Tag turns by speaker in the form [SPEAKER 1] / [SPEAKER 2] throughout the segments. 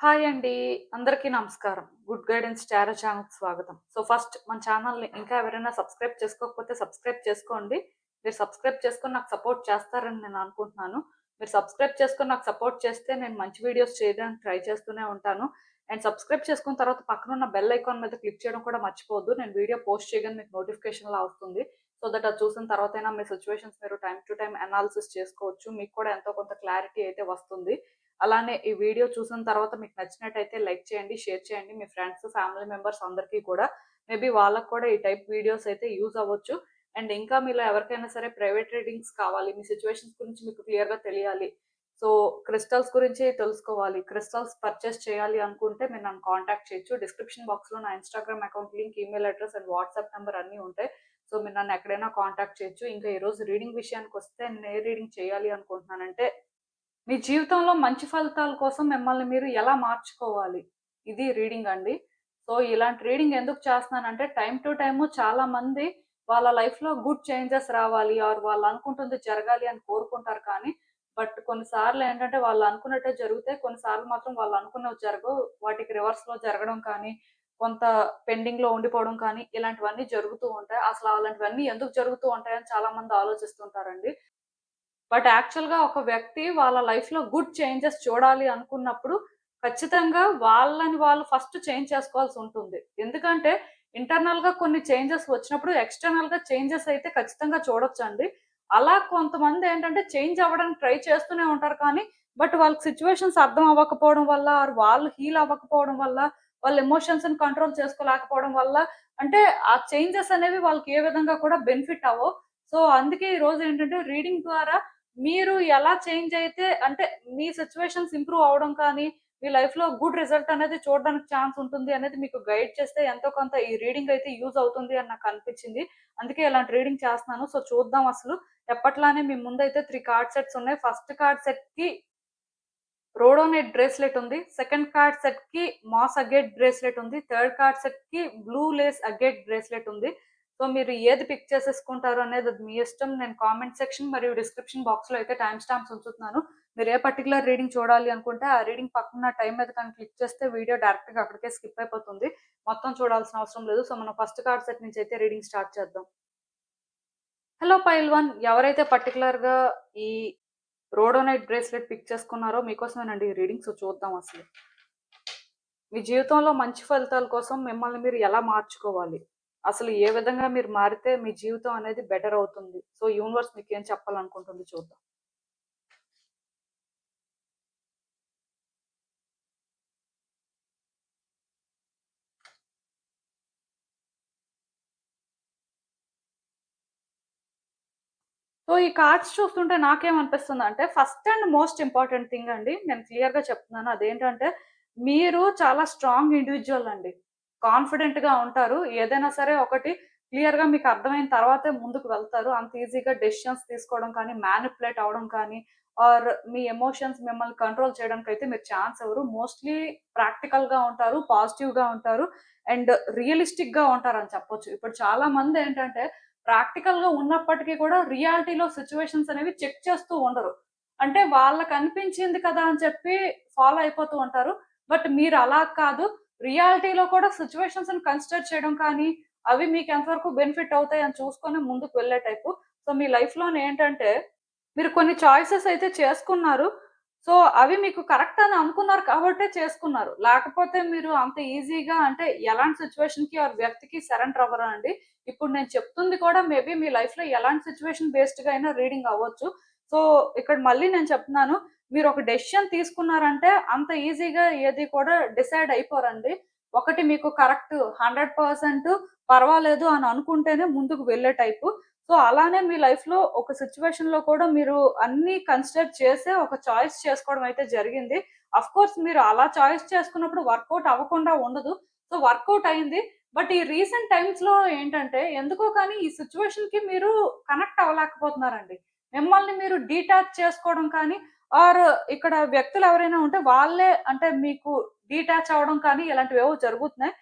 [SPEAKER 1] Hi అండి. అందరికీ నమస్కారం. గుడ్ గైడెన్స్ టారో ఛానల్‌కి స్వాగతం. ఫస్ట్ మన ఛానల్‌ని ఇంకా ఎవరైనా సబ్స్క్రైబ్ చేసుకోకపోతే సబ్స్క్రైబ్ చేసుకోండి. మీరు సబ్స్క్రైబ్ చేసుకొని నాకు సపోర్ట్ చేస్తారని నేను అనుకుంటున్నాను. మీరు సబ్స్క్రైబ్ చేసుకొని నాకు సపోర్ట్ చేస్తే నేను మంచి వీడియోస్ చేయడానికి ట్రై చేస్తూనే ఉంటాను. అండ్ సబ్స్క్రైబ్ చేసుకున్న తర్వాత పక్కనున్న బెల్ ఐకాన్ మీద క్లిక్ చేయడం కూడా మర్చిపోవద్దు. నేను వీడియో పోస్ట్ చేయగానే మీకు నోటిఫికేషన్‌లా వస్తుంది. సో దట్ అది చూసిన తర్వాతైనా మీ సిట్యుయేషన్స్ మీరు టైమ్ టు టైమ్ అనాలిసిస్ చేసుకోవచ్చు. మీకు కూడా ఎంతో కొంత క్లారిటీ అయితే వస్తుంది. అలానే ఈ వీడియో చూసిన తర్వాత మీకు నచ్చినట్టయితే లైక్ చేయండి, షేర్ చేయండి మీ ఫ్రెండ్స్, ఫ్యామిలీ మెంబర్స్ అందరికీ కూడా. మేబీ వాళ్ళకి కూడా ఈ టైప్ వీడియోస్ అయితే యూజ్ అవ్వచ్చు. అండ్ ఇంకా మీలో ఎవరికైనా సరే ప్రైవేట్ రీడింగ్స్ కావాలి, మీ సిట్యుయేషన్స్ గురించి మీకు క్లియర్‌గా తెలియాలి. సో క్రిస్టల్స్ గురించి తెలుసుకోవాలి, క్రిస్టల్స్ పర్చేస్ చేయాలి అనుకుంటే మీరు నన్ను కాంటాక్ట్ చేయొచ్చు. డిస్క్రిప్షన్ బాక్స్‌లో నా Instagram account link, email address and WhatsApp number అన్నీ ఉంటాయి. సో మీరు నన్ను ఎక్కడైనా కాంటాక్ట్ చేయొచ్చు. ఇంకా ఈరోజు రీడింగ్ విషయానికొస్తే నేను ఏ రీడింగ్ చేయాలి అనుకుంటున్నానంటే మీ జీవితంలో మంచి ఫలితాల కోసం మిమ్మల్ని మీరు ఎలా మార్చుకోవాలి? ఇది రీడింగ్ అండి. ఇలాంటి రీడింగ్ ఎందుకు చేస్తున్నానంటే టైమ్ టు టైము చాలామంది వాళ్ళ లైఫ్‌లో గుడ్ చేంజెస్ రావాలి ఆర్ వాళ్ళు అనుకుంటుంది జరగాలి అని కోరుకుంటారు కానీ, బట్ కొన్నిసార్లు ఏంటంటే వాళ్ళు అనుకున్నట్టే జరుగుతాయి. కొన్నిసార్లు మాత్రం వాళ్ళు అనుకున్నవి జరగవు. వాటికి రివర్స్‌లో జరగడం కానీ, కొంత పెండింగ్‌లో ఉండిపోవడం కానీ ఇలాంటివన్నీ జరుగుతూ ఉంటాయి. అసలు అలాంటివన్నీ ఎందుకు జరుగుతూ ఉంటాయని చాలామంది ఆలోచిస్తుంటారండి. బట్ యాక్చువల్‌గా ఒక వ్యక్తి వాళ్ళ లైఫ్‌లో గుడ్ చేంజెస్ చూడాలి అనుకున్నప్పుడు, ఖచ్చితంగా వాళ్ళని వాళ్ళు ఫస్ట్ చేంజ్ చేసుకోవాల్సుంటుంది. ఎందుకంటే, ఇంటర్నల్‌గా కొన్ని చేంజెస్ వచ్చినప్పుడు, ఎక్స్‌టర్నల్‌గా చేంజెస్ అయితే ఖచ్చితంగా చూడొచ్చండి. అలా కొంతమందేంటంటే, చేంజ్ అవ్వడానికి ట్రై చేస్తూనే ఉంటారు కానీ, బట్ వాళ్ళకి సిట్యుయేషన్స్ అర్థం అవ్వకపోవడం వల్ల, ఆర్ వాళ్ళు హీల్ అవ్వకపోవడం వల్ల, వాళ్ళ ఎమోషన్స్‌ని కంట్రోల్ చేసుకోలేకపోవడం వల్ల, అంటే ఆ చేంజెస్ అనేవి వాళ్ళకి ఏ విధంగా కూడా బెనిఫిట్ అవ్వవు. అందుకే ఈరోజు ఏంటంటే, రీడింగ్ ద్వారా మీరు ఎలా చేంజ్ అయితే అంటే మీ సిట్యుయేషన్స్ ఇంప్రూవ్ అవ్వడం కానీ, మీ లైఫ్‌లో గుడ్ రిజల్ట్ అనేది చూడడానికి ఛాన్స్ ఉంటుంది అనేది మీకు గైడ్ చేస్తే ఎంతో కొంత ఈ రీడింగ్ అయితే యూజ్ అవుతుంది అని నాకు అనిపించింది. అందుకే ఇలాంటి రీడింగ్ చేస్తున్నాను. చూద్దాం అసలు. ఎప్పట్లానే మీ ముందైతే 3 కార్డ్ సెట్స్ ఉన్నాయి. ఫస్ట్ కార్డ్ సెట్‌కి రోడోనైట్ బ్రేస్లెట్ ఉంది. సెకండ్ కార్డ్ సెట్‌కి మాస్ అగేట్ బ్రేస్లెట్ ఉంది. థర్డ్ కార్డ్ సెట్‌కి బ్లూ లేస్ అగేట్ బ్రేస్లెట్ ఉంది. మీరు ఏది పిక్ చేసేసుకుంటారు అనేది అది మీ ఇష్టం. నేను కామెంట్ సెక్షన్ మరియు డిస్క్రిప్షన్ బాక్స్‌లో అయితే టైమ్ స్టాంప్స్ ఉంచుతున్నాను. మీరు ఏ పర్టిక్యులర్ రీడింగ్ చూడాలి అనుకుంటే ఆ రీడింగ్ పక్కన టైమ్ మీద కానీ క్లిక్ చేస్తే వీడియో డైరెక్ట్‌గా అక్కడికే స్కిప్ అయిపోతుంది. మొత్తం చూడాల్సిన అవసరం లేదు. మనం ఫస్ట్ కార్డ్ సెట్ నుంచి అయితే రీడింగ్ స్టార్ట్ చేద్దాం. హలో పైల్ వన్, ఎవరైతే పర్టిక్యులర్‌గా ఈ రోడోనైట్ బ్రేస్లెట్ పిక్ చేసుకున్నారో మీకోసమేనండి ఈ రీడింగ్. చూద్దాం అసలు. మీ జీవితంలో మంచి ఫలితాల కోసం మిమ్మల్ని మీరు ఎలా మార్చుకోవాలి? అసలు ఏ విధంగా మీరు మారితే మీ జీవితం అనేది బెటర్ అవుతుంది? యూనివర్స్ మీకేం చెప్పాలనుకుంటుంది చూద్దాం. ఈ కార్డ్స్ చూస్తుంటే నాకేమనిపిస్తుందంటే first and most important thing అండి. నేను క్లియర్‌గా చెప్తున్నాను. అదేంటంటే మీరు చాలా స్ట్రాంగ్ ఇండివిడ్యువల్ అండి. కాన్ఫిడెంట్‌గా ఉంటారు. ఏదైనా సరే ఒకటి క్లియర్‌గా మీకు అర్థమైన తర్వాతే ముందుకు వెళ్తారు. అంత ఈజీగా డెసిషన్స్ తీసుకోవడం కానీ, మ్యానిపులేట్ అవ్వడం కానీ, ఆర్ మీ ఎమోషన్స్ మిమ్మల్ని కంట్రోల్ చేయడానికైతే మీరు ఛాన్స్ ఇవ్వరు. మోస్ట్‌లీ ప్రాక్టికల్‌గా ఉంటారు. పాజిటివ్‌గా ఉంటారు. అండ్ రియలిస్టిక్‌గా ఉంటారని చెప్పొచ్చు. ఇప్పుడు చాలా మందేంటంటే ప్రాక్టికల్‌గా ఉన్నప్పటికీ కూడా రియాలిటీలో సిట్యుయేషన్స్ అనేవి చెక్ చేస్తూ ఉండరు. అంటే వాళ్ళకనిపించింది కదా అని చెప్పి ఫాలో అయిపోతూ ఉంటారు. బట్ మీరు అలా కాదు. రియాలిటీలో కూడా సిట్యుయేషన్స్‌ని కన్సిడర్ చేయడం కానీ, అవి మీకు ఎంతవరకు బెనిఫిట్ అవుతాయని చూసుకొని ముందుకు వెళ్ళే టైపు. మీ లైఫ్‌లోనేంటంటే మీరు కొన్ని చాయిసెస్ అయితే చేసుకున్నారు. అవి మీకు కరెక్ట్ అని అనుకున్నారు కాబట్టే చేసుకున్నారు. లేకపోతే మీరు అంత ఈజీగా అంటే ఎలాంటి సిట్యుయేషన్‌కి ఆర్ వ్యక్తికి సరెండర్ అవ్వరండి. ఇప్పుడు నేను చెప్తుంది కూడా మేబీ మీ లైఫ్‌లో ఎలాంటి సిట్యుయేషన్ బేస్డ్‌గా అయినా రీడింగ్ అవ్వచ్చు. సో, ఇక్కడ మళ్ళీ నేను చెప్తున్నాను. మీరు ఒక డెసిషన్ తీసుకున్నారంటే అంత ఈజీగా ఏది కూడా డిసైడ్ అయిపోరండి. ఒకటి మీకు కరెక్ట్ 100% పర్వాలేదు అని అనుకుంటేనే ముందుకు వెళ్ళే టైపు. అలానే మీ లైఫ్‌లో ఒక సిట్యుయేషన్‌లో కూడా మీరు అన్నీ కన్సిడర్ చేసే ఒక చాయిస్ చేసుకోవడం అయితే జరిగింది. ఆఫ్‌కోర్స్ మీరు అలా చాయిస్ చేసుకున్నప్పుడు వర్కౌట్ అవ్వకుండా ఉండదు. వర్కౌట్ అయింది. బట్ ఈ రీసెంట్ టైమ్స్‌లో ఏంటంటే ఎందుకో కానీ ఈ సిట్యుయేషన్‌కి మీరు కనెక్ట్ అవ్వలేకపోతున్నారండి. మిమ్మల్ని మీరు డీటాచ్ చేసుకోవడం కానీ ఆర్ ఇక్కడ వ్యక్తులు ఎవరైనా ఉంటే వాళ్ళే అంటే మీకు డీటాచ్ అవ్వడం కానీ ఇలాంటివేవో జరుగుతున్నాయి.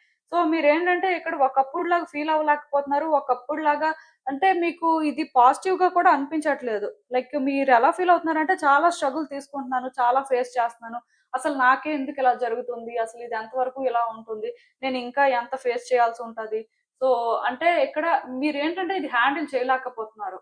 [SPEAKER 1] మీరేంటంటే ఇక్కడ ఒకప్పుడులాగా ఫీల్ అవ్వలేకపోతున్నారు. ఒకప్పుడులాగా అంటే మీకు ఇది పాజిటివ్‌గా కూడా అనిపించట్లేదు. లైక్ మీరెలా ఫీల్ అవుతున్నారంటే చాలా స్ట్రగుల్ తీసుకుంటున్నాను, చాలా ఫేస్ చేస్తున్నాను. అసలు నాకే ఎందుకు ఇలా జరుగుతుంది, అసలు ఇది ఎంతవరకు ఇలా ఉంటుంది, నేను ఇంకా ఎంత ఫేస్ చేయాల్సి ఉంటది. సో అంటే ఇక్కడ మీరేంటంటే ఇది హ్యాండిల్ చేయలేకపోతున్నారు.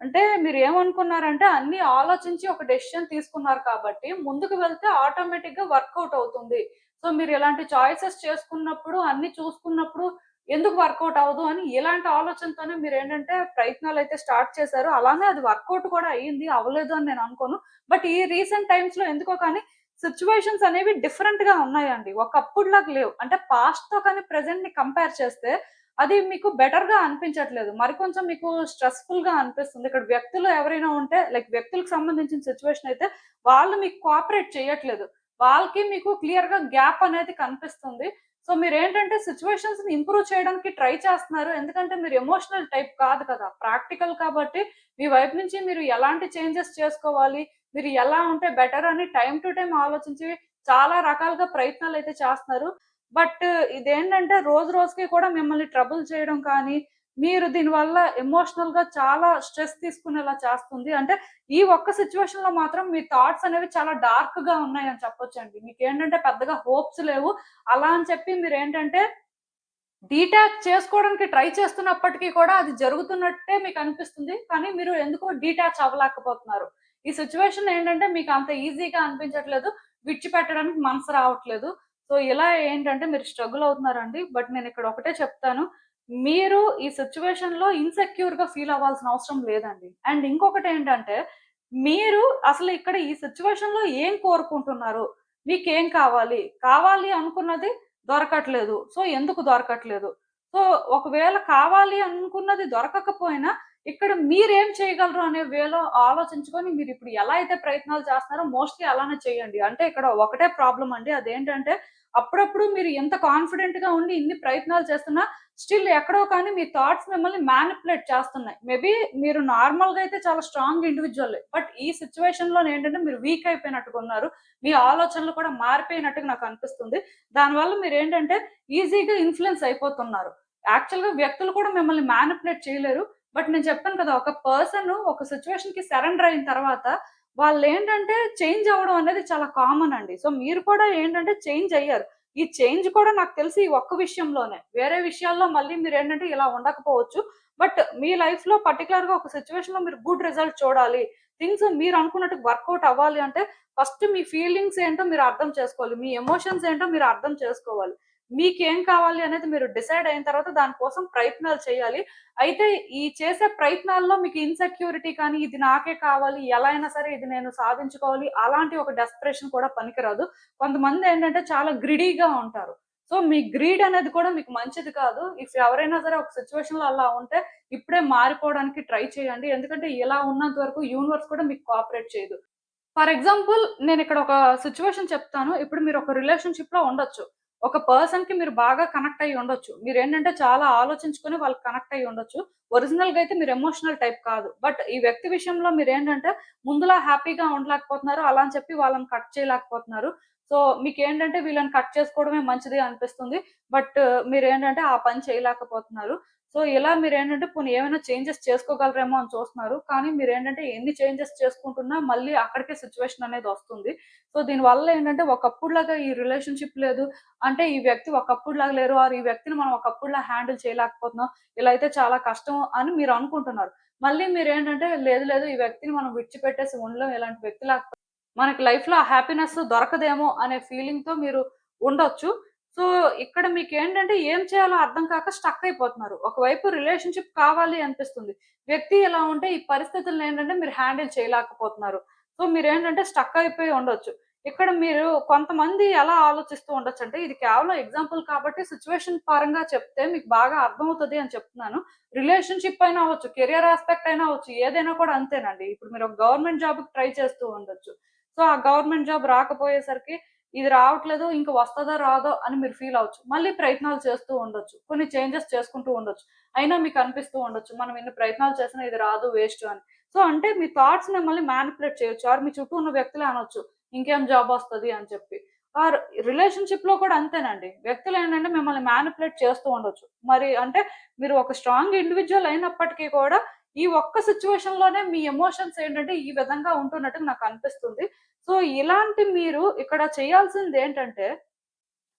[SPEAKER 1] అంటే మీరేమనుకున్నారంటే అన్నీ ఆలోచించి ఒక డెసిషన్ తీసుకున్నారు కాబట్టి ముందుకు వెళ్తే ఆటోమేటిక్‌గా వర్కౌట్ అవుతుంది. సో మీరు ఇలాంటి చాయిసెస్ చేసుకున్నప్పుడు, అన్నీ చూసుకున్నప్పుడు ఎందుకు వర్కౌట్ అవ్వదు అని ఇలాంటి ఆలోచనతోనే మీరేంటంటే ప్రయత్నాలైతే స్టార్ట్ చేశారు. అలానే అది వర్కౌట్ కూడా అయ్యింది. అవ్వలేదు అని నేను అనుకోను. బట్ ఈ రీసెంట్ టైమ్స్‌లో ఎందుకో కానీ సిట్యుయేషన్స్ అనేవి డిఫరెంట్‌గా ఉన్నాయండి. ఒకప్పుడులాగా లేవు. అంటే పాస్ట్‌తో కానీ ప్రెజెంట్‌ని కంపేర్ చేస్తే అది మీకు బెటర్‌గా అనిపించట్లేదు. మరికొంచెం మీకు స్ట్రెస్‌ఫుల్‌గా అనిపిస్తుంది. ఇక్కడ వ్యక్తులు ఎవరైనా ఉంటే లైక్ వ్యక్తులకు సంబంధించిన సిట్యుయేషన్ అయితే వాళ్ళు మీకు కోఆపరేట్ చేయట్లేదు. వాళ్ళకి మీకు క్లియర్‌గా గ్యాప్ అనేది కనిపిస్తుంది. సో మీరేంటంటే సిట్యుయేషన్స్‌ని ఇంప్రూవ్ చేయడానికి ట్రై చేస్తున్నారు. ఎందుకంటే మీరు ఎమోషనల్ టైప్ కాదు కదా! ప్రాక్టికల్ కాబట్టి మీ వైపు నుంచి మీరు ఎలాంటి చేంజెస్ చేసుకోవాలి, మీరు ఎలా ఉంటే బెటర్ అని టైమ్ టు టైమ్ ఆలోచించి చాలా రకాలుగా ప్రయత్నాలైతే చేస్తున్నారు. బట్ ఇదేంటంటే రోజు రోజుకి కూడా మిమ్మల్ని ట్రబుల్ చేయడం కానీ, మీరు దీనివల్ల ఎమోషనల్‌గా చాలా స్ట్రెస్ తీసుకునేలా చేస్తుంది. అంటే ఈ ఒక్క సిట్యుయేషన్‌లో మాత్రం మీ థాట్స్ అనేవి చాలా డార్క్‌గా ఉన్నాయని చెప్పొచ్చండి. మీకేంటంటే పెద్దగా హోప్స్ లేవు. అలా అని చెప్పి మీరేంటంటే డీటాచ్ చేసుకోవడానికి ట్రై చేస్తున్నప్పటికీ కూడా అది జరుగుతున్నట్టే మీకనిపిస్తుంది. కానీ మీరు ఎందుకో డీటాచ్ అవ్వలేకపోతున్నారు. ఈ సిట్యుయేషన్ ఏంటంటే మీకు అంత ఈజీగా అనిపించట్లేదు. విడిచిపెట్టడానికి మనసు రావట్లేదు. సో, ఇలా ఏంటంటే మీరు స్ట్రగుల్ అవుతున్నారండి. బట్ నేనిక్కడ ఒకటే చెప్తాను. మీరు ఈ సిట్యుయేషన్‌లో ఇన్‌సెక్యూర్‌గా ఫీల్ అవ్వాల్సిన అవసరం లేదండి. అండ్ ఇంకొకటేంటంటే మీరు అసలు ఇక్కడ ఈ సిట్యుయేషన్‌లో ఏం కోరుకుంటున్నారు? మీకేం కావాలి? కావాలి అనుకున్నది దొరకట్లేదు. సో, ఎందుకు దొరకట్లేదు? సో, ఒకవేళ కావాలి అనుకున్నది దొరకకపోయినా, ఇక్కడ మీరేం చేయగలరు అనే వేలో ఆలోచించుకొని మీరిప్పుడు ఎలా అయితే ప్రయత్నాలు చేస్తున్నారో మోస్ట్‌లీ అలానే చేయండి. అంటే ఇక్కడ ఒకటే ప్రాబ్లమ్ అండి. అదేంటంటే అప్పుడప్పుడు మీరు ఎంత కాన్ఫిడెంట్‌గా ఉండి ఇన్ని ప్రయత్నాలు చేస్తున్నా స్టిల్ ఎక్కడో కానీ మీ థాట్స్ మిమ్మల్ని మానిప్యులేట్ చేస్తున్నాయి. మేబీ మీరు నార్మల్‌గా అయితే చాలా స్ట్రాంగ్ ఇండివిడ్యువలే. బట్ ఈ సిట్యుయేషన్‌లోనేంటంటే మీరు వీక్ అయిపోయినట్టుగా ఉన్నారు. మీ ఆలోచనలు కూడా మారిపోయినట్టుగా నాకనిపిస్తుంది. దానివల్ల మీరేంటంటే ఈజీగా ఇన్‌ఫ్లూయెన్స్ అయిపోతున్నారు. యాక్చువల్‌గా వ్యక్తులు కూడా మిమ్మల్ని మానిప్యులేట్ చేయలేరు. బట్ నేను చెప్పాను కదా! ఒక పర్సన్ ఒక సిట్యుయేషన్‌కి సరెండర్ అయిన తర్వాత వాళ్ళేంటంటే చేంజ్ అవ్వడం అనేది చాలా కామన్ అండి. సో, మీరు కూడా ఏంటంటే చేంజ్ అయ్యారు. ఈ చేంజ్ కూడా నాకు తెలిసి ఈ ఒక్క విషయంలోనే. వేరే విషయాల్లో మళ్ళీ మీరేంటంటే ఇలా ఉండకపోవచ్చు. బట్ మీ లైఫ్‌లో పర్టిక్యులర్‌గా ఒక సిట్యుయేషన్‌లో మీరు గుడ్ రిజల్ట్ చూడాలి. థింగ్స్ మీరనుకున్నట్టు వర్కౌట్ అవ్వాలి అంటే ఫస్ట్ మీ ఫీలింగ్స్ ఏంటో మీరు అర్థం చేసుకోవాలి. మీ ఎమోషన్స్ ఏంటో మీరు అర్థం చేసుకోవాలి. మీకేం కావాలి అనేది మీరు డిసైడ్ అయిన తర్వాత దాని కోసం ప్రయత్నాలు చేయాలి. అయితే ఈ చేసే ప్రయత్నాల్లో మీకు ఇన్‌సెక్యూరిటీ కానీ, ఇది నాకే కావాలి, ఎలా అయినా సరే ఇది నేను సాధించుకోవాలి, అలాంటి ఒక డెస్పరేషన్ కూడా పనికిరాదు. కొంతమందేంటంటే చాలా గ్రిడీగా ఉంటారు. సో, మీ గ్రీడ్ అనేది కూడా మీకు మంచిది కాదు. ఇఫ్ ఎవరైనా సరే ఒక సిట్యుయేషన్‌లో అలా ఉంటే ఇప్పుడే మారిపోవడానికి ట్రై చేయండి. ఎందుకంటే ఇలా ఉన్నంత వరకు యూనివర్స్ కూడా మీకు కోఆపరేట్ చేయదు. ఫర్ ఎగ్జాంపుల్ నేనిక్కడ ఒక సిట్యుయేషన్ చెప్తాను. ఇప్పుడు మీరు ఒక రిలేషన్‌షిప్‌లో ఉండొచ్చు. ఒక పర్సన్‌కి మీరు బాగా కనెక్ట్ అయ్యి ఉండొచ్చు. మీరేంటంటే చాలా ఆలోచించుకొని వాళ్ళకి కనెక్ట్ అయ్యి ఉండొచ్చు. ఒరిజినల్‌గా అయితే మీరు ఎమోషనల్ టైప్ కాదు. బట్ ఈ వ్యక్తి విషయంలో మీరేంటంటే ముందులా హ్యాపీగా ఉండలేకపోతున్నారు. అలా అని చెప్పి వాళ్ళని కట్ చేయలేకపోతున్నారు. సో, మీకేంటంటే వీళ్ళని కట్ చేసుకోవడమే మంచిది అనిపిస్తుంది. బట్ మీరేంటంటే ఆ పని చేయలేకపోతున్నారు. సో, ఇలా మీరేంటంటే పోనీ ఏమైనా చేంజెస్ చేసుకోగలరేమో అని చూస్తున్నారు. కానీ మీరేంటంటే ఎన్ని చేంజెస్ చేసుకుంటున్నా మళ్ళీ అక్కడికే సిట్యుయేషన్ అనేదొస్తుంది. సో, దీనివల్ల ఏంటంటే ఒకప్పుడులాగా ఈ రిలేషన్‌షిప్ లేదు. అంటే ఈ వ్యక్తి ఒకప్పుడులాగా లేరు. ఆర్ ఈ వ్యక్తిని మనం ఒకప్పుడులా హ్యాండిల్ చేయలేకపోతున్నాం. ఇలా అయితే చాలా కష్టం అని మీరనుకుంటున్నారు. మళ్ళీ మీరేంటంటే లేదు లేదు ఈ వ్యక్తిని మనం విడిచిపెట్టేసి ఉండలేం. ఇలాంటి వ్యక్తి లేకపోతే మనకి లైఫ్‌లో ఆ హ్యాపీనెస్ దొరకదేమో అనే ఫీలింగ్‌తో మీరు ఉండొచ్చు. సో, ఇక్కడ మీకేంటంటే ఏం చేయాలో అర్థం కాక స్టక్ అయిపోతున్నారు. ఒకవైపు రిలేషన్‌షిప్ కావాలి అనిపిస్తుంది. వ్యక్తి ఎలా ఉంటే ఈ పరిస్థితులనేంటంటే మీరు హ్యాండిల్ చేయలేకపోతున్నారు. సో, మీరేంటంటే స్టక్ అయిపోయి ఉండొచ్చు. ఇక్కడ మీరు కొంతమంది ఎలా ఆలోచిస్తూ ఉండొచ్చంటే, ఇది కేవలం ఎగ్జాంపుల్ కాబట్టి సిట్యుయేషన్ పరంగా చెప్తే మీకు బాగా అర్థమవుతది అని చెప్తున్నాను. రిలేషన్‌షిప్ అయినా అవ్వచ్చు, కెరియర్ యాస్పెక్ట్ అయినా అవ్వచ్చు, ఏదైనా కూడా అంతేనండి. ఇప్పుడు మీరు ఒక గవర్నమెంట్ జాబ్‌కి ట్రై చేస్తూ ఉండొచ్చు. సో, ఆ గవర్నమెంట్ జాబ్ రాకపోయేసరికి ఇది రావట్లేదు. ఇంక వస్తదో రాదో అని మీరు ఫీల్ అవ్వచ్చు. మళ్ళీ ప్రయత్నాలు చేస్తూ ఉండొచ్చు. కొన్ని చేంజెస్ చేసుకుంటూ ఉండొచ్చు. అయినా మీకు అనిపిస్తూ ఉండొచ్చు. మనం ఇన్ని ప్రయత్నాలు చేసినా ఇది రాదు వేస్ట్ అని. సో, అంటే మీ థాట్స్ మిమ్మల్ని మానిప్యులేట్ చేయొచ్చు. ఆర్ మీ చుట్టూ ఉన్న వ్యక్తులే అనొచ్చు. ఇంకేం జాబ్ వస్తది అని చెప్పి. ఆర్ రిలేషన్‌షిప్‌లో కూడా అంతేనండి. వ్యక్తులేంటంటే మిమ్మల్ని మానిప్యులేట్ చేస్తూ ఉండొచ్చు. మరి అంటే మీరు ఒక స్ట్రాంగ్ ఇండివిడ్యువల్ అయినప్పటికీ కూడా ఈ ఒక్క సిట్యుయేషన్‌లోనే మీ ఎమోషన్స్ ఏంటంటే ఈ విధంగా ఉంటున్నట్టు నాకనిపిస్తుంది. సో ఇలాంటి మీరు ఇక్కడ చేయాల్సింది ఏంటంటే,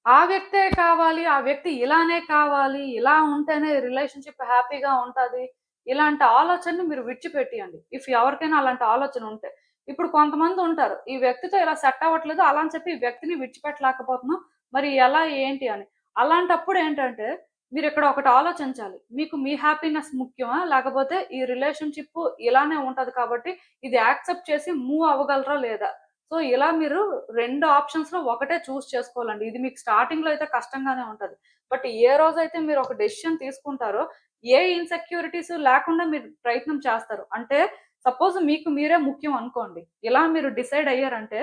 [SPEAKER 1] ఆ వ్యక్తే కావాలి, ఆ వ్యక్తి ఇలానే కావాలి, ఇలా ఉంటేనే రిలేషన్‌షిప్ హ్యాపీగా ఉంటది. ఇలాంటి ఆలోచనని మీరు విడిచిపెట్టియండి. ఇఫ్ ఎవరికైనా అలాంటి ఆలోచన ఉంటే. ఇప్పుడు కొంతమందుంటారు. ఈ వ్యక్తితో ఇలా సెట్ అవ్వట్లేదు. అలా అని చెప్పి ఈ వ్యక్తిని విడిచిపెట్టలేకపోతున్నాం. మరి ఎలా ఏంటి అని. అలాంటప్పుడు ఏంటంటే, మీరిక్కడ ఒకటి ఆలోచించాలి. మీకు మీ హ్యాపీనెస్ ముఖ్యమా? లేకపోతే ఈ రిలేషన్‌షిప్ ఇలానే ఉంటది కాబట్టి ఇది యాక్సెప్ట్ చేసి మూవ్ అవ్వగలరా లేదా? సో, ఇలా మీరు 2 ఆప్షన్స్‌లో ఒకటే చూజ్ చేసుకోవాలండి. ఇది మీకు స్టార్టింగ్‌లో అయితే కష్టంగానే ఉంటది. బట్ ఏ రోజైతే మీరు ఒక డెసిషన్ తీసుకుంటారో, ఏ ఇన్‌సెక్యూరిటీస్ లేకుండా మీరు ప్రయత్నం చేస్తారు. అంటే సపోజ్ మీకు మీరే ముఖ్యం అనుకోండి. ఇలా మీరు డిసైడ్ అయ్యారంటే,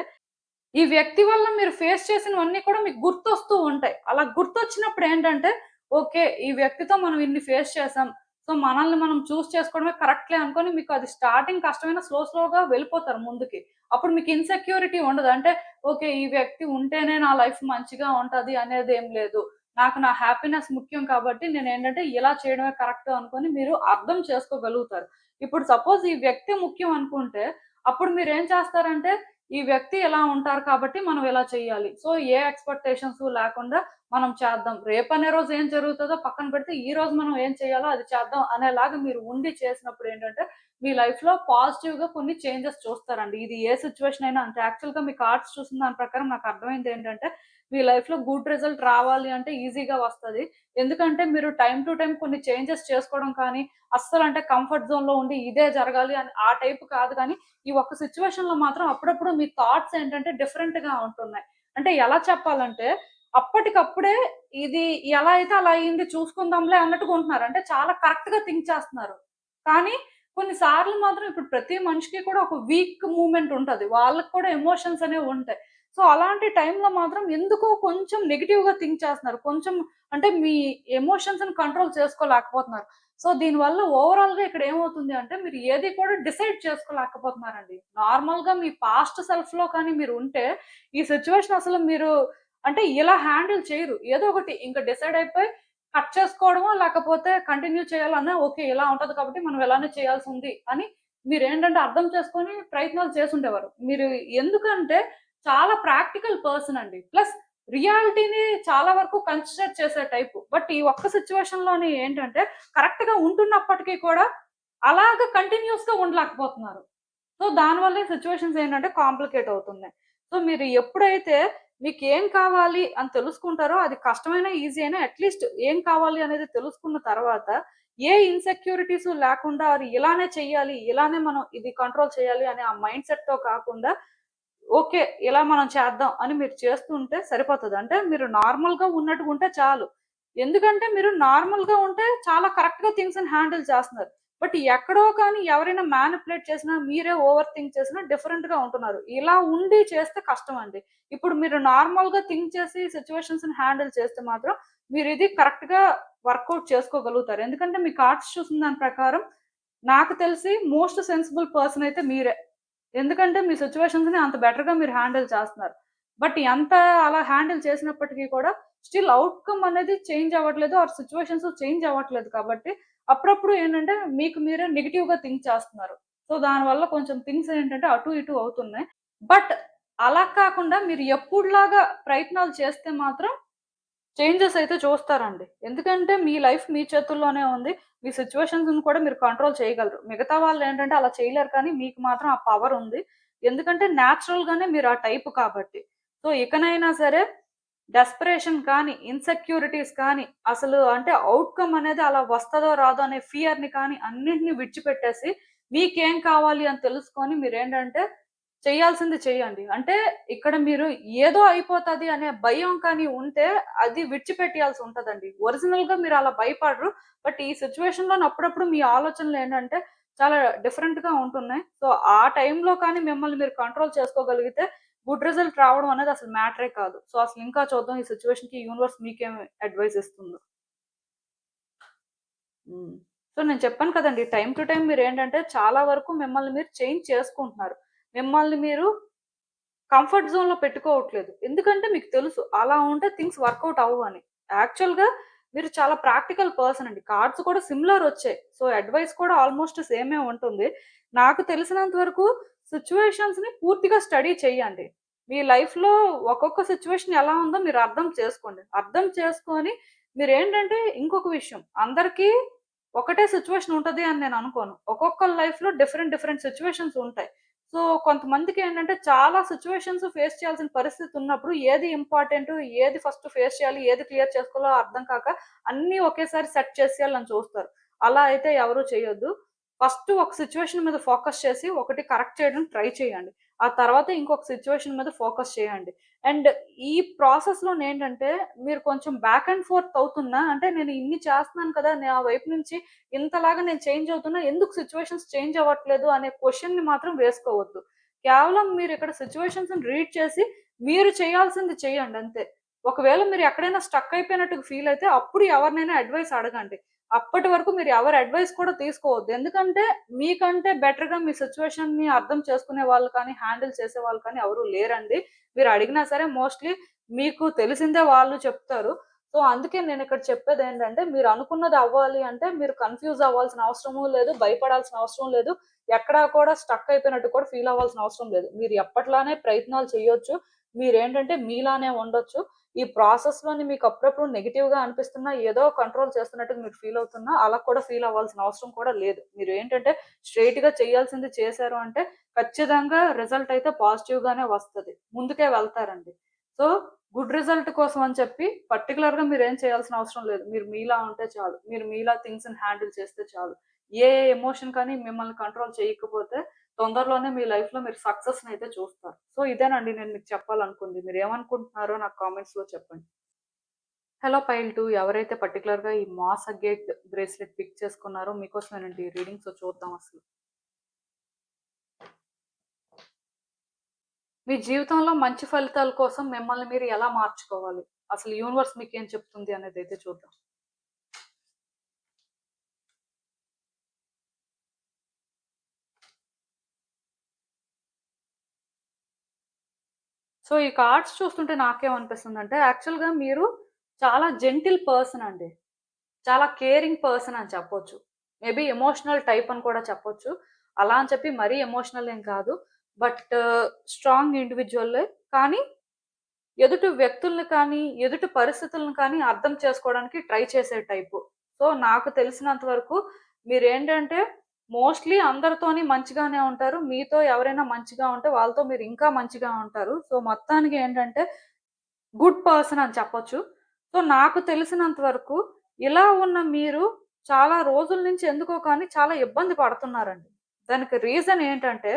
[SPEAKER 1] ఈ వ్యక్తి వల్ల మీరు ఫేస్ చేసినవన్నీ కూడా మీకు గుర్తొస్తూ ఉంటాయి. అలా గుర్తొచ్చినప్పుడు ఏంటంటే, ఓకే. ఈ వ్యక్తితో మనం ఇన్ని ఫేస్ చేసాం. సో, మనల్ని మనం చేసుకోవడమే కరెక్ట్‌లే అనుకోని మీకు అది స్టార్టింగ్ కష్టమైన స్లోగా వెళ్ళిపోతారు ముందుకి. అప్పుడు మీకు ఇన్‌సెక్యూరిటీ ఉండదు. అంటే ఓకే. ఈ వ్యక్తి ఉంటేనే నా లైఫ్ మంచిగా ఉంటది అనేదేం లేదు. నాకు నా హ్యాపీనెస్ ముఖ్యం కాబట్టి నేనేంటంటే ఇలా చేయడమే కరెక్ట్ అనుకోని మీరు అర్థం చేసుకోగలుగుతారు. ఇప్పుడు సపోజ్ ఈ వ్యక్తి ముఖ్యం అనుకుంటే, అప్పుడు మీరేం చేస్తారంటే ఈ వ్యక్తి ఇలా ఉంటారు కాబట్టి మనం ఇలా చేయాలి. సో, ఏ ఎక్స్‌పెక్టేషన్స్ లేకుండా మనం చేద్దాం. రేపనే రోజు ఏం జరుగుతదో పక్కన పెడితే, ఈ రోజు మనం ఏం చేయాలో అది చేద్దాం అనేలాగా మీరు ఉండి చేసినప్పుడు ఏంటంటే, మీ లైఫ్‌లో పాజిటివ్‌గా కొన్ని చేంజెస్ చూస్తారండి. ఇది ఏ సిట్యుయేషన్ అయినా అంతే. యాక్చువల్‌గా మీ కార్డ్స్ చూసిన దాని ప్రకారం నాకు అర్థమైంది ఏంటంటే, మీ లైఫ్‌లో గుడ్ రిజల్ట్ రావాలి అంటే ఈజీగా వస్తది. ఎందుకంటే మీరు టైమ్ టు టైమ్ కొన్ని చేంజెస్ చేసుకోవడం కానీ, అస్సలంటే కంఫర్ట్ జోన్‌లో ఉండి ఇదే జరగాలి అని ఆ టైప్ కాదు గానీ, ఈ ఒక్క సిట్యుయేషన్‌లో మాత్రం అప్పుడప్పుడు మీ థాట్స్ ఏంటంటే డిఫరెంట్‌గా ఉంటున్నాయి. అంటే ఎలా చెప్పాలంటే, అప్పటికప్పుడే ఇది ఎలా అయితే అలా అయింది చూసుకుందాంలే అన్నట్టుగా ఉంటున్నారు. అంటే చాలా కరెక్ట్‌గా థింక్ చేస్తున్నారు. కానీ కొన్ని సార్లు మాత్రం ఇప్పుడు ప్రతి మనిషికి కూడా ఒక వీక్ మూవ్‌మెంట్ ఉంటది. వాళ్ళకి కూడా ఎమోషన్స్ అనేవి ఉంటాయి. సో, అలాంటి టైంలో మాత్రం ఎందుకో కొంచెం నెగెటివ్‌గా థింక్ చేస్తున్నారు. కొంచెం అంటే మీ ఎమోషన్స్‌ని కంట్రోల్ చేసుకోలేకపోతున్నారు. సో, దీనివల్ల ఓవరాల్‌గా ఇక్కడ ఏమవుతుంది అంటే, మీరు ఏది కూడా డిసైడ్ చేసుకోలేకపోతున్నారండి. నార్మల్‌గా మీ పాస్ట్ సెల్ఫ్‌లో కానీ మీరుంటే, ఈ సిట్యుయేషన్ అసలు మీరు అంటే ఇలా హ్యాండిల్ చేయరు. ఏదో ఒకటి ఇంక డిసైడ్ అయిపోయి కట్ చేసుకోవడమో, లేకపోతే కంటిన్యూ చేయాలన్నా ఓకే. ఇలా ఉంటది కాబట్టి మనం ఇలానే చేయాల్సుంది అని మీరేంటంటే అర్థం చేసుకొని ప్రయత్నాలు చేసుండేవారు. మీరు ఎందుకంటే చాలా ప్రాక్టికల్ పర్సన్ అండి. ప్లస్ రియాలిటీని చాలా వరకు కన్సిడర్ చేసే టైపు. బట్ ఈ ఒక్క సిట్యుయేషన్‌లోని ఏంటంటే కరెక్ట్‌గా ఉంటున్నప్పటికీ కూడా అలాగా కంటిన్యూయస్‌గా ఉండలేకపోతున్నారు. సో, దానివల్లే సిట్యుయేషన్స్ ఏంటంటే కాంప్లికేట్ అవుతున్నాయి. సో, మీరు ఎప్పుడైతే మీకేం కావాలి అని తెలుసుకుంటారో అది కష్టమైనా, ఈజీ అయినా అట్‌లీస్ట్ ఏం కావాలి అనేది తెలుసుకున్న తర్వాత ఏ ఇన్‌సెక్యూరిటీస్ లేకుండా అది ఇలానే చెయ్యాలి, ఇలానే మనం ఇది కంట్రోల్ చేయాలి అనే ఆ మైండ్ సెట్‌తో కాకుండా ఓకే. ఇలా మనం చేద్దాం అని మీరు చేస్తుంటే సరిపోతది. అంటే మీరు నార్మల్‌గా ఉన్నట్టుగుంటే చాలు. ఎందుకంటే మీరు నార్మల్‌గా ఉంటే చాలా కరెక్ట్‌గా థింగ్స్‌ని హ్యాండిల్ చేస్తున్నారు. బట్ ఎక్కడో కానీ ఎవరైనా మ్యానిప్యులేట్ చేసినా, మీరే ఓవర్ థింక్ చేసినా డిఫరెంట్‌గా ఉంటున్నారు. ఇలా ఉండి చేస్తే కష్టమండి. ఇప్పుడు మీరు నార్మల్‌గా థింక్ చేసి సిట్యుయేషన్స్‌ని హ్యాండిల్ చేస్తే మాత్రం మీరిది కరెక్ట్‌గా వర్కౌట్ చేసుకోగలుగుతారు. ఎందుకంటే మీ కార్డ్స్ చూసిన దాని ప్రకారం నాకు తెలిసి మోస్ట్ సెన్సిబుల్ పర్సన్ అయితే మీరే. ఎందుకంటే మీ సిట్యుయేషన్స్‌ని అంత బెటర్‌గా మీరు హ్యాండిల్ చేస్తున్నారు. బట్ ఎంత అలా హ్యాండిల్ చేసినప్పటికీ కూడా స్టిల్ ఔట్‌కమ్ అనేది చేంజ్ అవ్వట్లేదు. ఆర్ సిట్యుయేషన్స్ చేంజ్ అవ్వట్లేదు కాబట్టి అప్పుడప్పుడు ఏంటంటే మీకు మీరే నెగెటివ్‌గా థింక్ చేస్తున్నారు. సో, దానివల్ల కొంచెం థింగ్స్ ఏంటంటే అటు ఇటు అవుతున్నాయి. బట్ అలా కాకుండా మీరు ఎప్పుడులాగా ప్రయత్నాలు చేస్తే మాత్రం చేంజెస్ అయితే చూస్తారండి. ఎందుకంటే మీ లైఫ్ మీ చేతుల్లోనే ఉంది. మీ సిట్యుయేషన్స్‌ని కూడా మీరు కంట్రోల్ చేయగలరు. మిగతా వాళ్ళేంటంటే అలా చేయలేరు కానీ మీకు మాత్రం ఆ పవర్ ఉంది. ఎందుకంటే నేచురల్‌గానే మీరు ఆ టైప్ కాబట్టి. సో, ఇకనైనా సరే డెస్పరేషన్ కానీ, ఇన్‌సెక్యూరిటీస్ కానీ, అసలు అంటే ఔట్‌కమ్ అనేది అలా వస్తదో రాదో అనే ఫియర్‌ని కానీ అన్నిటిని విడిచిపెట్టేసి మీకేం కావాలి అని తెలుసుకొని మీరేంటంటే చేయాల్సింది చేయండి. అంటే ఇక్కడ మీరు ఏదో అయిపోతది అనే భయం కానీ ఉంటే అది విడిచిపెట్టేయాల్సి ఉంటదండి. ఒరిజినల్‌గా మీరు అలా భయపడరు. బట్ ఈ సిట్యుయేషన్‌లోని అప్పుడప్పుడు మీ ఆలోచనలేంటంటే చాలా డిఫరెంట్‌గా ఉంటున్నాయి. సో, ఆ టైంలో కానీ మిమ్మల్ని మీరు కంట్రోల్ చేసుకోగలిగితే గుడ్ రిజల్ట్ రావడం అనేది అసలు మ్యాటరే కాదు. సో, అసలు ఇంకా చూద్దాం ఈ సిట్యుయేషన్‌కి యూనివర్స్ మీకేం అడ్వైస్ ఇస్తుందో. హ్మ్. సో, నేను చెప్పాను కదండీ! టైమ్ టు టైమ్ మీరేంటంటే చాలా వరకు మిమ్మల్ని మీరు చేంజ్ చేసుకుంటున్నారు. మిమ్మల్ని మీరు కంఫర్ట్ జోన్‌లో పెట్టుకోవట్లేదు. ఎందుకంటే మీకు తెలుసు అలా ఉంటే థింగ్స్ వర్కౌట్ అవ్వవని. యాక్చువల్‌గా మీరు చాలా ప్రాక్టికల్ పర్సన్ అండి. కార్డ్స్ కూడా సిమిలర్ వచ్చాయి. సో, అడ్వైస్ కూడా ఆల్‌మోస్ట్ సేమే ఉంటుంది. నాకు తెలిసినంత వరకు సిట్యుయేషన్స్‌ని పూర్తిగా స్టడీ చేయండి. మీ లైఫ్‌లో ఒక్కొక్క సిట్యుయేషన్ ఎలా ఉందో మీరు అర్థం చేసుకోండి. అర్థం చేసుకొని మీరేంటంటే ఇంకొక విషయం అందరికీ ఒకటే సిట్యుయేషన్ ఉంటది అని నేను అనుకోను. ఒక్కొక్కళ్ళ లైఫ్‌లో డిఫరెంట్ డిఫరెంట్ సిట్యుయేషన్స్ ఉంటాయి. సో, కొంతమందికేంటంటే చాలా సిట్యుయేషన్స్ ఫేస్ చేయాల్సిన పరిస్థితి ఉన్నప్పుడు ఏది ఇంపార్టెంటు, ఏది ఫస్ట్ ఫేస్ చేయాలి, ఏది క్లియర్ చేసుకోవాలో అర్థం కాక అన్నీ ఒకేసారి సెట్ చేసేయాలని చూస్తారు. అలా అయితే ఎవరు చేయొద్దు. ఫస్ట్ ఒక సిట్యుయేషన్ మీద ఫోకస్ చేసి ఒకటి కరెక్ట్ చేయడానికి ట్రై చేయండి. ఆ తర్వాత ఇంకొక సిట్యుయేషన్ మీద ఫోకస్ చేయండి. అండ్ ఈ ప్రాసెస్‌లోనేంటంటే మీరు కొంచెం బ్యాక్ అండ్ ఫోర్త్ అవుతున్నా అంటే నేను ఇన్ని చేస్తున్నాను కదా! నా వైపు నుంచి ఇంతలాగా నేను చేంజ్ అవుతున్నా ఎందుకు సిట్యుయేషన్స్ చేంజ్ అవ్వట్లేదు అనే క్వెషన్‌ని మాత్రం వేసుకోవద్దు. కేవలం మీరు ఇక్కడ సిట్యుయేషన్స్‌ని రీడ్ చేసి మీరు చేయాల్సింది చేయండి అంతే. ఒకవేళ మీరు ఎక్కడైనా స్టక్ అయిపోయినట్టుగా ఫీల్ అయితే అప్పుడు ఎవరినైనా అడ్వైస్ అడగండి. అప్పటి వరకు మీరు ఎవరి అడ్వైస్ కూడా తీసుకోవద్దు. ఎందుకంటే మీకంటే బెటర్‌గా మీ సిట్యుయేషన్‌ని అర్థం చేసుకునే వాళ్ళు కానీ, హ్యాండిల్ చేసేవాళ్ళు కానీ ఎవరు లేరండి. మీరు అడిగినా సరే మోస్ట్‌లీ మీకు తెలిసిందే వాళ్ళు చెప్తారు. సో, అందుకే నేనిక్కడ చెప్పేదేంటంటే మీరు అనుకున్నది అవ్వాలి అంటే మీరు కన్‌ఫ్యూజ్ అవ్వాల్సిన అవసరము లేదు. భయపడాల్సిన అవసరం లేదు. ఎక్కడా కూడా స్టక్ అయిపోయినట్టు కూడా ఫీల్ అవ్వాల్సిన అవసరం లేదు. మీరు ఎప్పట్లానే ప్రయత్నాలు చేయొచ్చు. మీరేంటంటే మీలానే ఉండొచ్చు. ఈ ప్రాసెస్‌లోని మీకు అప్పుడప్పుడు నెగెటివ్‌గా అనిపిస్తున్నా, ఏదో కంట్రోల్ చేస్తున్నట్టుగా మీరు ఫీల్ అవుతున్నా, అలా కూడా ఫీల్ అవ్వాల్సిన అవసరం కూడా లేదు. మీరేంటంటే స్ట్రెయిట్‌గా చేయాల్సింది చేశారు అంటే, ఖచ్చితంగా రిజల్ట్ అయితే పాజిటివ్‌గానే వస్తది. ముందుకే వెళ్తారండి. సో, గుడ్ రిజల్ట్ కోసం అని చెప్పి పర్టిక్యులర్‌గా మీరేం చేయాల్సిన అవసరం లేదు. మీరు మీలా ఉంటే చాలు. మీరు మీలా థింగ్స్‌ని హ్యాండిల్ చేస్తే చాలు. ఏ ఎమోషన్ కానీ మిమ్మల్ని కంట్రోల్ చేయకపోతే తొందరలోనే మీ లైఫ్‌లో మీరు సక్సెస్‌నయితే చూస్తారు. సో, ఇదేనండి నేను మీకు చెప్పాలనుకుంది. మీరేమనుకుంటున్నారో నాకు కామెంట్స్‌లో చెప్పండి. హలో పైల్ 2 ఎవరైతే పర్టిక్యులర్‌గా ఈ మాస్ అగేట్ బ్రేస్లెట్ పిక్ చేసుకున్నారో మీకోసమేనండి ఈ రీడింగ్. సో, చూద్దాం అసలు. మీ జీవితంలో మంచి ఫలితాల కోసం మిమ్మల్ని మీరు ఎలా మార్చుకోవాలి? అసలు యూనివర్స్ మీకేం చెప్తుంది అనేదైతే చూద్దాం. సో, ఈ కార్డ్స్ చూస్తుంటే నాకేమనిపిస్తుందంటే యాక్చువల్‌గా మీరు చాలా జెంటిల్ పర్సన్ అండి. చాలా కేరింగ్ పర్సన్ అని చెప్పొచ్చు. మేబీ ఎమోషనల్ టైప్ అని కూడా చెప్పొచ్చు. అలా అని చెప్పి మరీ ఎమోషనల్ ఏం కాదు. బట్ స్ట్రాంగ్ ఇండివిడ్యువలే. కానీ ఎదుటి వ్యక్తుల్ని కానీ, ఎదుటి పరిస్థితులను కానీ అర్థం చేసుకోవడానికి ట్రై చేసే టైపు. సో, నాకు తెలిసినంత వరకు మీరేంటంటే మోస్ట్‌లీ అందరితోని మంచిగానే ఉంటారు. మీతో ఎవరైనా మంచిగా ఉంటే వాళ్ళతో మీరు ఇంకా మంచిగా ఉంటారు. సో, మొత్తానికి ఏంటంటే గుడ్ పర్సన్ అని చెప్పొచ్చు. సో, నాకు తెలిసినంత వరకు ఇలా ఉన్న మీరు చాలా రోజుల నుంచి ఎందుకో కానీ చాలా ఇబ్బంది పడుతున్నారండి. దానికి రీజన్ ఏంటంటే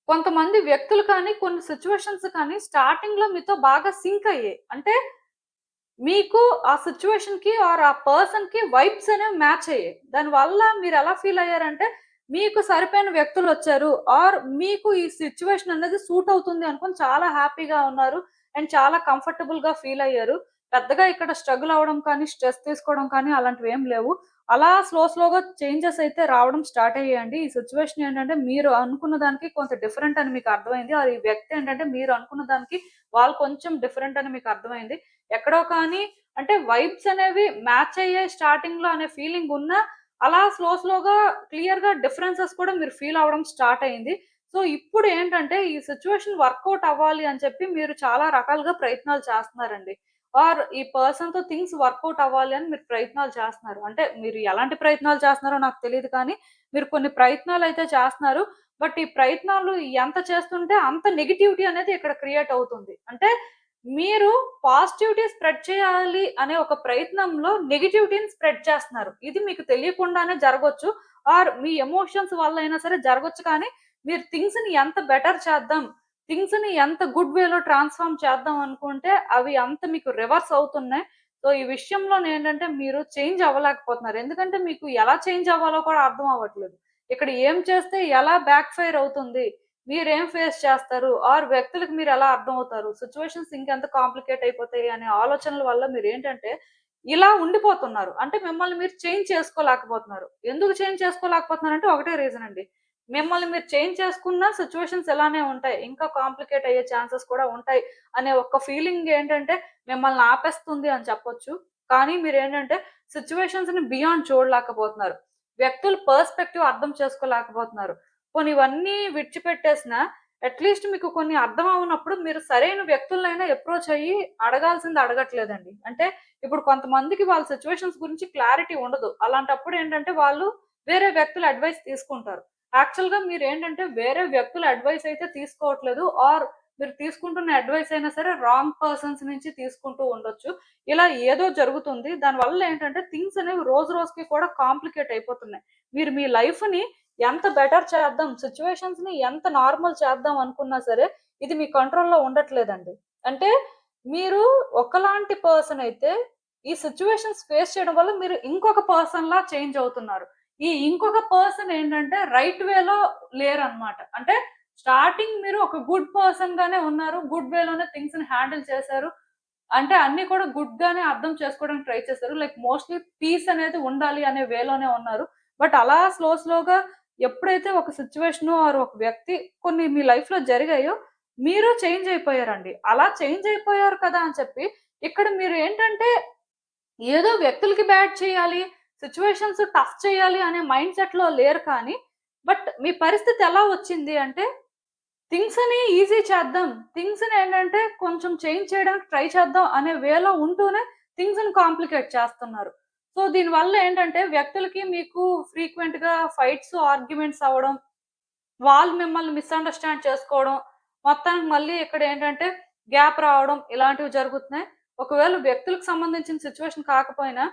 [SPEAKER 1] కొంతమంది వ్యక్తులు కానీ, కొన్ని సిట్యుయేషన్స్ కానీ స్టార్టింగ్‌లో మీతో బాగా సింక్ అయ్యాయి. అంటే మీకు ఆ సిట్యుయేషన్‌కి ఆర్ ఆ పర్సన్‌కి వైబ్స్ అనేవి మ్యాచ్ అయ్యాయి. దానివల్ల మీరెలా ఫీల్ అయ్యారంటే, మీకు సరిపోయిన వ్యక్తులొచ్చారు ఆర్ మీకు ఈ సిట్యుయేషన్ అనేది సూట్ అవుతుంది అనుకోని చాలా హ్యాపీగా ఉన్నారు. అండ్ చాలా కంఫర్టబుల్‌గా ఫీల్ అయ్యారు. పెద్దగా ఇక్కడ స్ట్రగుల్ అవ్వడం కానీ, స్ట్రెస్ తీసుకోవడం కానీ అలాంటివేం లేవు. అలా స్లోగా చేంజెస్ అయితే రావడం స్టార్ట్ అయ్యాయండి. ఈ సిట్యుయేషన్ ఏంటంటే, మీరు అనుకున్న దానికి కొంత డిఫరెంట్ అని మీకు అర్థమైంది. ఆర్ ఈ వ్యక్తి ఏంటంటే, మీరు అనుకున్న దానికి వాళ్ళు కొంచెం డిఫరెంట్ అని మీకు అర్థమైంది. ఎక్కడో కానీ అంటే వైబ్స్ అనేవి మ్యాచ్ అయ్యాయి స్టార్టింగ్‌లో అనే ఫీలింగ్ ఉన్నా, అలా స్లోగా క్లియర్‌గా డిఫరెన్సెస్ కూడా మీరు ఫీల్ అవ్వడం స్టార్ట్ అయింది. సో, ఇప్పుడు ఏంటంటే ఈ సిట్యుయేషన్ వర్కౌట్ అవ్వాలి అని చెప్పి మీరు చాలా రకాలుగా ప్రయత్నాలు చేస్తున్నారండి. ఆర్ ఈ పర్సన్‌తో థింగ్స్ వర్కౌట్ అవ్వాలి అని మీరు ప్రయత్నాలు చేస్తున్నారు. అంటే మీరు ఎలాంటి ప్రయత్నాలు చేస్తున్నారో నాకు తెలీదు కానీ, మీరు కొన్ని ప్రయత్నాలైతే చేస్తున్నారు. బట్ ఈ ప్రయత్నాలు ఎంత చేస్తుంటే అంత నెగటివిటీ అనేది ఇక్కడ క్రియేట్ అవుతుంది. అంటే మీరు పాజిటివిటీ స్ప్రెడ్ చేయాలి అనే ఒక ప్రయత్నంలో నెగటివిటీని స్ప్రెడ్ చేస్తున్నారు. ఇది మీకు తెలియకుండానే జరగొచ్చు. ఆర్ మీ ఎమోషన్స్ వల్ల అయినా సరే జరగొచ్చు కానీ, మీరు థింగ్స్‌ని ఎంత బెటర్ చేద్దాం, థింగ్స్‌ని ఎంత గుడ్ వేలో ట్రాన్స్‌ఫార్మ్ చేద్దాం అనుకుంటే, అవి అంత మీకు రివర్స్ అవుతున్నాయి. సో, ఈ విషయంలోనేంటంటే మీరు చేంజ్ అవ్వలేకపోతున్నారు. ఎందుకంటే మీకు ఎలా చేంజ్ అవ్వాలో కూడా అర్థం అవ్వట్లేదు. ఇక్కడ ఏం చేస్తే ఎలా బ్యాక్ ఫైర్ అవుతుంది? మీరేం ఫేస్ చేస్తారు? ఆర్ వ్యక్తులకి మీరెలా అర్థమవుతారు? సిట్యుయేషన్స్ ఇంకెంత కాంప్లికేట్ అయిపోతాయి అనే ఆలోచనల వల్ల మీరేంటంటే, ఇలా ఉండిపోతున్నారు. అంటే మిమ్మల్ని మీరు చేంజ్ చేసుకోలేకపోతున్నారు. ఎందుకు చేంజ్ చేసుకోలేకపోతున్నారంటే ఒకటే రీజన్ అండి. మిమ్మల్ని మీరు చేంజ్ చేసుకున్న సిట్యుయేషన్స్ ఇలానే ఉంటాయి. ఇంకా కాంప్లికేట్ అయ్యే ఛాన్సెస్ కూడా ఉంటాయి అనే ఒక్క ఫీలింగ్ ఏంటంటే మిమ్మల్ని ఆపేస్తుంది అని చెప్పొచ్చు. కానీ మీరేంటంటే సిట్యుయేషన్స్‌ని బియాండ్ చూడలేకపోతున్నారు. వ్యక్తుల పర్స్‌పెక్టివ్ అర్థం చేసుకోలేకపోతున్నారు. కొన్ని ఇవన్నీ విడిచిపెట్టేసిన అట్లీస్ట్ మీకు కొన్ని అర్థం అవ్వనప్పుడు మీరు సరైన వ్యక్తులనైనా అప్రోచ్ అయ్యి అడగాల్సింది అడగట్లేదండి. అంటే ఇప్పుడు కొంతమందికి వాళ్ళ సిట్యుయేషన్స్ గురించి క్లారిటీ ఉండదు. అలాంటప్పుడు ఏంటంటే వాళ్ళు వేరే వ్యక్తుల అడ్వైస్ తీసుకుంటారు. యాక్చువల్‌గా మీరేంటంటే వేరే వ్యక్తుల అడ్వైస్ అయితే తీసుకోవట్లేదు. ఆర్ మీరు తీసుకుంటున్న అడ్వైస్ అయినా సరే రాంగ్ పర్సన్స్ నుంచి తీసుకుంటూ ఉండొచ్చు. ఇలా ఏదో జరుగుతుంది. దానివల్ల ఏంటంటే థింగ్స్ అనేవి రోజు రోజుకి కూడా కాంప్లికేట్ అయిపోతున్నాయి. మీరు మీ లైఫ్‌ని ఎంత బెటర్ చేద్దాం, సిట్యుయేషన్స్‌ని ఎంత నార్మల్ చేద్దాం అనుకున్నా సరే, ఇది మీ కంట్రోల్‌లో ఉండట్లేదండి. అంటే మీరు ఒకలాంటి పర్సన్ అయితే, ఈ సిట్యుయేషన్స్ ఫేస్ చేయడం వల్ల మీరు ఇంకొక పర్సన్‌లా చేంజ్ అవుతున్నారు. ఈ ఇంకొక పర్సన్ ఏంటంటే రైట్ వేలో లేరనమాట. అంటే స్టార్టింగ్ మీరు ఒక గుడ్ పర్సన్ గానే ఉన్నారు. గుడ్ వేలోనే థింగ్స్‌ని హ్యాండిల్ చేశారు. అంటే అన్నీ కూడా గుడ్ గానే అర్థం చేసుకోవడానికి ట్రై చేశారు. లైక్ మోస్ట్‌లీ పీస్ అనేది ఉండాలి అనే వేలోనే ఉన్నారు. బట్ అలా స్లోగా ఎప్పుడైతే ఒక సిట్యుయేషను ఆర్ ఒక వ్యక్తి కొన్ని మీ లైఫ్‌లో జరిగాయో, మీరు చేంజ్ అయిపోయారండి. అలా చేంజ్ అయిపోయారు కదా అని చెప్పి, ఇక్కడ మీరు ఏంటంటే ఏదో వ్యక్తులకి బ్యాడ్ చేయాలి, సిట్యుయేషన్స్ టఫ్ చేయాలి అనే మైండ్ సెట్‌లో లేరు కానీ, బట్ మీ పరిస్థితి ఎలా వచ్చింది అంటే థింగ్స్‌ని ఈజీ చేద్దాం. థింగ్స్‌ని ఏంటంటే కొంచెం చేంజ్ చేయడానికి ట్రై చేద్దాం అనే వేలో ఉంటూనే థింగ్స్‌ని కాంప్లికేట్ చేస్తున్నారు. సో, దీనివల్ల ఏంటంటే వ్యక్తులకి మీకు ఫ్రీక్వెంట్‌గా ఫైట్స్, ఆర్గ్యుమెంట్స్ అవ్వడం, వాళ్ళు మిమ్మల్ని మిస్‌అండర్‌స్టాండ్ చేసుకోవడం, మొత్తానికి మళ్ళీ ఇక్కడేంటంటే గ్యాప్ రావడం ఇలాంటివి జరుగుతున్నాయి. ఒకవేళ వ్యక్తులకు సంబంధించిన సిట్యుయేషన్ కాకపోయినా,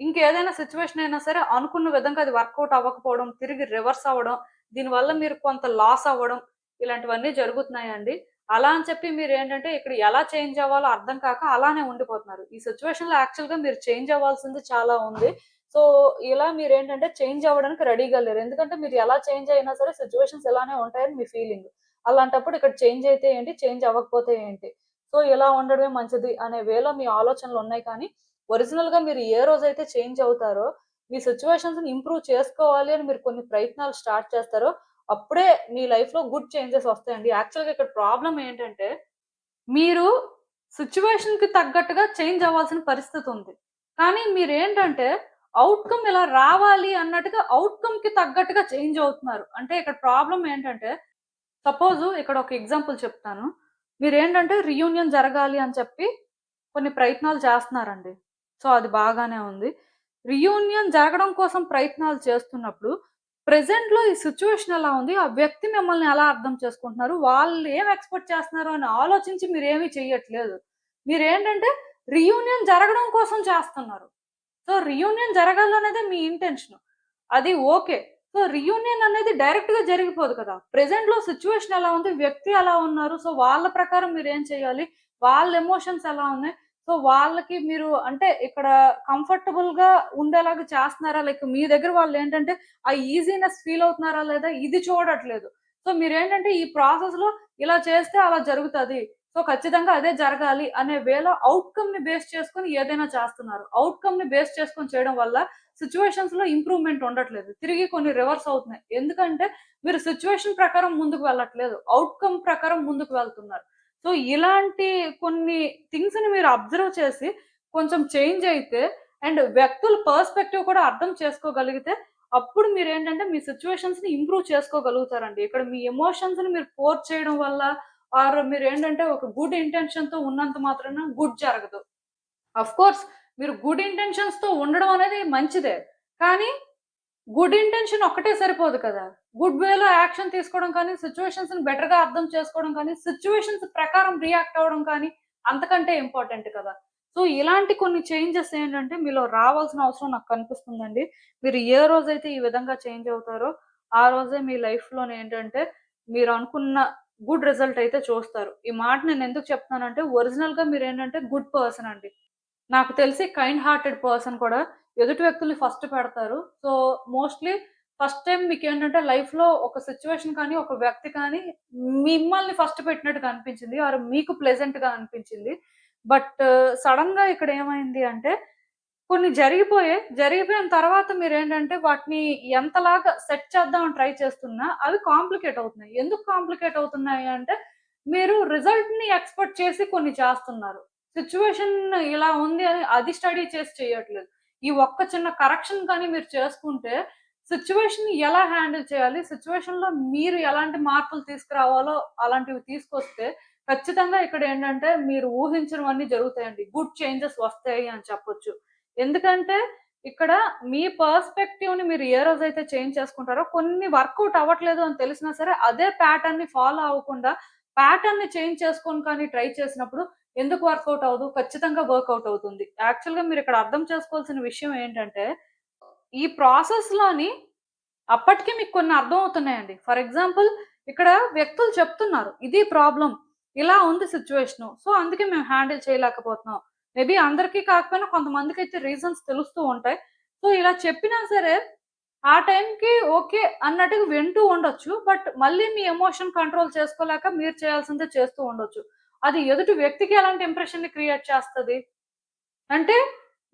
[SPEAKER 1] ఇంకేదైనా సిట్యుయేషన్ అయినా సరే అనుకున్న విధంగా అది వర్కౌట్ అవ్వకపోవడం, తిరిగి రివర్స్ అవ్వడం, దీనివల్ల మీరు కొంత లాస్ అవ్వడం, ఇలాంటివన్నీ జరుగుతున్నాయండి. అలా అని చెప్పి మీరేంటంటే ఇక్కడ ఎలా చేంజ్ అవ్వాలో అర్థం కాక అలానే ఉండిపోతున్నారు. ఈ సిట్యుయేషన్‌లో యాక్చువల్‌గా మీరు చేంజ్ అవ్వాల్సింది చాలా ఉంది. సో, ఇలా మీరేంటంటే చేంజ్ అవ్వడానికి రెడీగా లేరు. ఎందుకంటే మీరు ఎలా చేంజ్ అయినా సరే సిట్యుయేషన్స్ ఇలానే ఉంటాయని మీ ఫీలింగ్. అలాంటప్పుడు ఇక్కడ చేంజ్ అయితే ఏంటి? చేంజ్ అవ్వకపోతే ఏంటి? సో, ఇలా ఉండడమే మంచిది అనే వేలో మీ ఆలోచనలున్నాయి కానీ, ఒరిజినల్‌గా మీరు ఏ రోజైతే చేంజ్ అవుతారో, మీ సిట్యుయేషన్స్‌ని ఇంప్రూవ్ చేసుకోవాలి అని మీరు కొన్ని ప్రయత్నాలు స్టార్ట్ చేస్తారో, అప్పుడే మీ లైఫ్‌లో గుడ్ చేంజెస్ వస్తాయండి. యాక్చువల్‌గా ఇక్కడ ప్రాబ్లమ్ ఏంటంటే, మీరు సిట్యుయేషన్‌కి తగ్గట్టుగా చేంజ్ అవ్వాల్సిన పరిస్థితి ఉంది. కానీ మీరేంటంటే, ఔట్‌కమ్ ఇలా రావాలి అన్నట్టుగా ఔట్‌కమ్‌కి తగ్గట్టుగా చేంజ్ అవుతున్నారు. అంటే ఇక్కడ ప్రాబ్లమ్ ఏంటంటే, సపోజు ఇక్కడ ఒక ఎగ్జాంపుల్ చెప్తాను. మీరేంటంటే రీయూనియన్ జరగాలి అని చెప్పి కొన్ని ప్రయత్నాలు చేస్తున్నారండి. సో, అది బాగానే ఉంది. రీయూనియన్ జరగడం కోసం ప్రయత్నాలు చేస్తున్నప్పుడు, ప్రెజెంట్‌లో ఈ సిట్యుయేషన్ ఎలా ఉంది? ఆ వ్యక్తి మిమ్మల్ని ఎలా అర్థం చేసుకుంటున్నారు? వాళ్ళు ఏం ఎక్స్‌పెక్ట్ చేస్తున్నారు అని ఆలోచించి మీరేమి చెయ్యట్లేదు. మీరేంటంటే రీయూనియన్ జరగడం కోసం చేస్తున్నారు. సో, రీయూనియన్ జరగాలనేదే మీ ఇంటెన్షన్. అది ఓకే. సో, రీయూనియన్ అనేది డైరెక్ట్‌గా జరిగిపోదు కదా! ప్రెజెంట్‌లో సిట్యుయేషన్ ఎలా ఉంది? వ్యక్తి ఎలా ఉన్నారు? సో, వాళ్ళ ప్రకారం మీరేం చేయాలి? వాళ్ళ ఎమోషన్స్ ఎలా ఉన్నాయి? సో, వాళ్ళకి మీరు అంటే ఇక్కడ కంఫర్టబుల్‌గా ఉండేలాగా చేస్తున్నారా? లైక్ మీ దగ్గర వాళ్ళేంటంటే ఆ ఈజీనెస్ ఫీల్ అవుతున్నారా లేదా? ఇది చూడట్లేదు. సో, మీరేంటంటే ఈ ప్రాసెస్‌లో ఇలా చేస్తే అలా జరుగుతది. సో, ఖచ్చితంగా అదే జరగాలి అనే వేలో ఔట్‌కమ్‌ని బేస్ చేసుకొని ఏదైనా చేస్తున్నారు. ఔట్‌కమ్‌ని బేస్ చేసుకొని చేయడం వల్ల సిట్యుయేషన్స్‌లో ఇంప్రూవ్‌మెంట్ ఉండట్లేదు. తిరిగి కొన్ని రివర్స్ అవుతున్నాయి. ఎందుకంటే మీరు సిట్యుయేషన్ ప్రకారం ముందుకు వెళ్ళట్లేదు. ఔట్‌కమ్ ప్రకారం ముందుకు వెళ్తున్నారు. సో, ఇలాంటి కొన్ని థింగ్స్‌ని మీరు అబ్జర్వ్ చేసి కొంచెం చేంజ్ అయితే అండ్ వ్యక్తుల పర్స్‌పెక్టివ్ కూడా అర్థం చేసుకోగలిగితే అప్పుడు మీరేంటంటే మీ సిట్యుయేషన్స్‌ని ఇంప్రూవ్ చేసుకోగలుగుతారండి. ఇక్కడ మీ ఎమోషన్స్‌ని మీరు ఫోర్స్ చేయడం వల్ల ఆర్ మీరేంటంటే ఒక గుడ్ ఇంటెన్షన్‌తో ఉన్నంత మాత్రాన గుడ్ జరగదు. ఆఫ్‌కోర్స్ మీరు గుడ్ ఇంటెన్షన్స్‌తో ఉండడం అనేది మంచిదే. కానీ గుడ్ ఇంటెన్షన్ ఒక్కటే సరిపోదు కదా! గుడ్ వేలో యాక్షన్ తీసుకోవడం కానీ, సిట్యుయేషన్స్‌ని బెటర్‌గా అర్థం చేసుకోవడం కానీ, సిట్యుయేషన్స్ ప్రకారం రియాక్ట్ అవ్వడం కానీ అంతకంటే ఇంపార్టెంట్ కదా! సో, ఇలాంటి కొన్ని చేంజెస్ ఏంటంటే మీలో రావాల్సిన అవసరం నాకు కనిపిస్తుందండి. మీరు ఏ రోజైతే ఈ విధంగా చేంజ్ అవుతారో, ఆ రోజే మీ లైఫ్‌లోనేంటంటే మీరు అనుకున్న గుడ్ రిజల్ట్ అయితే చూస్తారు. ఈ మాట నేను ఎందుకు చెప్తున్నానంటే ఒరిజినల్‌గా మీరేంటంటే గుడ్ పర్సన్ అండి. నాకు తెలిసి కైండ్ హార్టెడ్ పర్సన్ కూడా ఎదుటి వ్యక్తుల్ని ఫస్ట్ పెడతారు. సో, మోస్ట్‌లీ ఫస్ట్ టైమ్ మీకేంటంటే లైఫ్‌లో ఒక సిట్యుయేషన్ కానీ, ఒక వ్యక్తి కానీ మిమ్మల్ని ఫస్ట్ పెట్టినట్టుగా అనిపించింది. ఆర్ మీకు ప్లెజెంట్‌గా అనిపించింది. బట్ సడెన్‌గా ఇక్కడ ఏమైంది అంటే కొన్ని జరిగిపోయాయి. జరిగిపోయిన తర్వాత మీరేంటంటే వాటిని ఎంతలాగా సెట్ చేద్దామని ట్రై చేస్తున్నా అవి కాంప్లికేట్ అవుతున్నాయి. ఎందుకు కాంప్లికేట్ అవుతున్నాయి అంటే మీరు రిజల్ట్‌ని ఎక్స్‌పెక్ట్ చేసి కొన్ని చేస్తున్నారు. సిట్యుయేషన్ ఇలా ఉంది అని అది స్టడీ చేసి చేయట్లేదు. ఈ ఒక్క చిన్న కరెక్షన్ కానీ మీరు చేసుకుంటే సిట్యుయేషన్ ఎలా హ్యాండిల్ చేయాలి? సిట్యుయేషన్‌లో మీరు ఎలాంటి మార్పులు తీసుకురావాలో అలాంటివి తీసుకొస్తే ఖచ్చితంగా ఇక్కడేంటంటే మీరు ఊహించనివన్నీ జరుగుతాయండి. గుడ్ చేంజెస్ వస్తాయి అని చెప్పొచ్చు. ఎందుకంటే ఇక్కడ మీ పర్స్‌పెక్టివ్‌ని మీరు ఏ రోజైతే చేంజ్ చేసుకుంటారో కొన్ని వర్కౌట్ అవ్వట్లేదు అని తెలిసినా సరే అదే ప్యాటర్న్‌ని ఫాలో అవ్వకుండా ప్యాటర్న్‌ని చేంజ్ చేసుకొని కానీ ట్రై చేసినప్పుడు ఎందుకు వర్కౌట్ అవ్వదు? ఖచ్చితంగా వర్కౌట్ అవుతుంది. యాక్చువల్‌గా మీరిక్కడ అర్థం చేసుకోవాల్సిన విషయం ఏంటంటే ఈ ప్రాసెస్‌లోని అప్పటికి మీకు కొన్ని అర్థమవుతున్నాయండి. ఫర్ ఎగ్జాంపుల్ ఇక్కడ వ్యక్తులు చెప్తున్నారు. ఇది ప్రాబ్లమ్. ఇలా ఉంది సిట్యుయేషను. సో, అందుకే మేము హ్యాండిల్ చేయలేకపోతున్నాం. మేబీ అందరికీ కాకపోయినా కొంతమందికైతే రీజన్స్ తెలుస్తూ ఉంటాయి. సో, ఇలా చెప్పినా సరే ఆ టైంకి ఓకే అన్నట్టుగా వింటూ ఉండొచ్చు. బట్ మళ్ళీ మీ ఎమోషన్ కంట్రోల్ చేసుకోలేక మీరు చేయాల్సిందే చేస్తూ ఉండొచ్చు. అది ఎదుటి వ్యక్తికి ఎలాంటి ఇంప్రెషన్‌ని క్రియేట్ చేస్తది? అంటే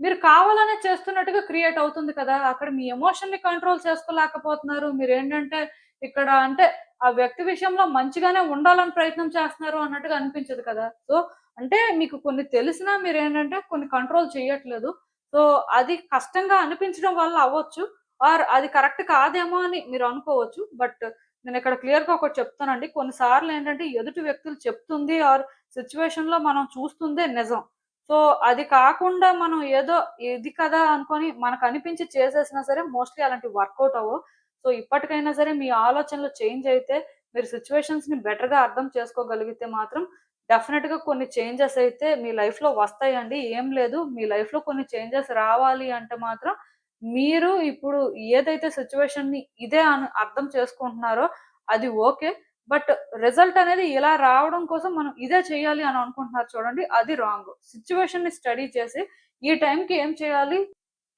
[SPEAKER 1] మీరు కావాలనే చేస్తున్నట్టుగా క్రియేట్ అవుతుంది కదా! అక్కడ మీ ఎమోషన్‌ని కంట్రోల్ చేసుకోలేకపోతున్నారు. మీరేంటంటే ఇక్కడ అంటే ఆ వ్యక్తి విషయంలో మంచిగానే ఉండాలని ప్రయత్నం చేస్తున్నారు అన్నట్టుగా అనిపించదు కదా! సో, అంటే మీకు కొన్ని తెలిసినా మీరేంటంటే కొన్ని కంట్రోల్ చేయట్లేదు. సో, అది కష్టంగా అనిపించడం వల్ల అవ్వచ్చు. ఆర్ అది కరెక్ట్ కాదేమో అని మీరు అనుకోవచ్చు. బట్ నేనిక్కడ క్లియర్‌గా ఒకటి చెప్తానండి. కొన్ని సార్లు ఏంటంటే ఎదుటి వ్యక్తులు చెప్తుంది ఆర్ సిట్యుయేషన్‌లో మనం చూస్తుందే నిజం. సో, అది కాకుండా మనం ఏదో ఇది కదా అనుకోని మనకనిపించి చేసేసినా సరే మోస్ట్‌లీ అలాంటివి వర్కౌట్ అవ్వవు. సో, ఇప్పటికైనా సరే మీ ఆలోచనలు చేంజ్ అయితే మీరు సిట్యుయేషన్స్‌ని బెటర్‌గా అర్థం చేసుకోగలిగితే మాత్రం డెఫినిట్‌గా కొన్ని చేంజెస్ అయితే మీ లైఫ్‌లో వస్తాయండి. ఏం లేదు మీ లైఫ్‌లో కొన్ని చేంజెస్ రావాలి అంటే మాత్రం మీరు ఇప్పుడు ఏదైతే సిట్యుయేషన్‌ని ఇదే అని అర్థం చేసుకుంటున్నారో అది ఓకే. బట్ రిజల్ట్ అనేది ఇలా రావడం కోసం మనం ఇదే చేయాలి అని అనుకుంటున్నారు చూడండి. అది రాంగ్. సిట్యుయేషన్‌ని స్టడీ చేసి ఈ టైంకి ఏం చేయాలి?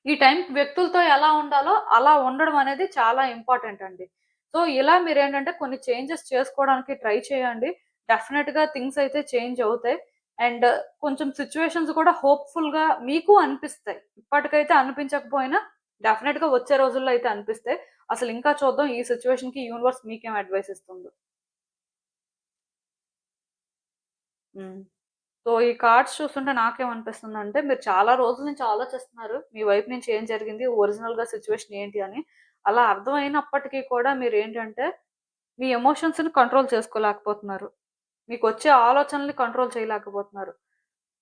[SPEAKER 1] ఈ టైంకి వ్యక్తులతో ఎలా ఉండాలో అలా ఉండడం అనేది చాలా ఇంపార్టెంట్ అండి. సో, ఇలా మీరేంటంటే కొన్ని చేంజెస్ చేసుకోవడానికి ట్రై చేయండి. డెఫినిట్‌గా థింగ్స్ అయితే చేంజ్ అవుతాయి. అండ్ కొంచెం సిట్యుయేషన్స్ కూడా హోప్‌ఫుల్‌గా మీకు అనిపిస్తాయి. ఇప్పటికైతే అనిపించకపోయినా డెఫినిట్‌గా వచ్చే రోజుల్లో అయితే అనిపిస్తాయి. అసలు ఇంకా చూద్దాం ఈ సిట్యుయేషన్‌కి యూనివర్స్ మీకేం అడ్వైస్ ఇస్తుందో. హ్మ్. సో, ఈ కార్డ్స్ చూస్తుంటే నాకేమనిపిస్తుందంటే, మీరు చాలా రోజుల నుంచి ఆలోచిస్తున్నారు. మీ వైపు నుంచి ఏం జరిగింది? ఒరిజినల్‌గా సిట్యుయేషన్ ఏంటి అని. అలా అర్థమైనప్పటికీ కూడా మీరేంటంటే, మీ ఎమోషన్స్‌ని కంట్రోల్ చేసుకోలేకపోతున్నారు. మీకొచ్చే ఆలోచనల్ని కంట్రోల్ చేయలేకపోతున్నారు.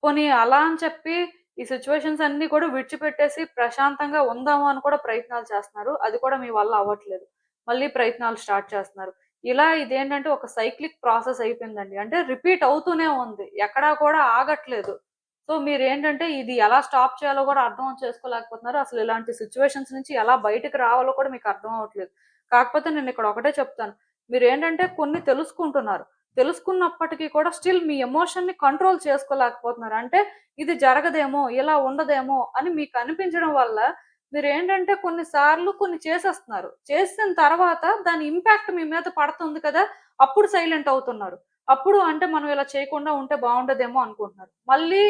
[SPEAKER 1] పోనీ అలా అని చెప్పి ఈ సిట్యుయేషన్స్ అన్నీ కూడా విడిచిపెట్టేసి ప్రశాంతంగా ఉందాము అని కూడా ప్రయత్నాలు చేస్తున్నారు. అది కూడా మీ వల్ల అవ్వట్లేదు. మళ్ళీ ప్రయత్నాలు స్టార్ట్ చేస్తున్నారు. ఇలా ఇదేంటంటే ఒక సైక్లిక్ ప్రాసెస్ అయిపోయిందండి. అంటే రిపీట్ అవుతూనే ఉంది. ఎక్కడా కూడా ఆగట్లేదు. సో, మీరేంటంటే ఇది ఎలా స్టాప్ చేయాలో కూడా అర్థం చేసుకోలేకపోతున్నారు. అసలు ఇలాంటి సిట్యుయేషన్స్ నుంచి ఎలా బయటకి రావాలో కూడా మీకు అర్థం అవ్వట్లేదు. కాకపోతే నేనిక్కడ ఒకటే చెప్తాను. మీరేంటంటే కొన్ని తెలుసుకుంటున్నారు. తెలుసుకున్నప్పటికీ కూడా స్టిల్ మీ ఎమోషన్‌ని కంట్రోల్ చేసుకోలేకపోతున్నారు. అంటే ఇది జరగదేమో, ఇలా ఉండదేమో అని మీకు అనిపించడం వల్ల మీరేంటంటే కొన్ని సార్లు కొన్ని చేసేస్తున్నారు. చేసిన తర్వాత దాని ఇంపాక్ట్ మీ మీద పడుతుంది కదా! అప్పుడు సైలెంట్ అవుతున్నారు. అప్పుడు అంటే మనం ఇలా చేయకుండా ఉంటే బావుండదేమో అనుకుంటున్నారు. మళ్ళీ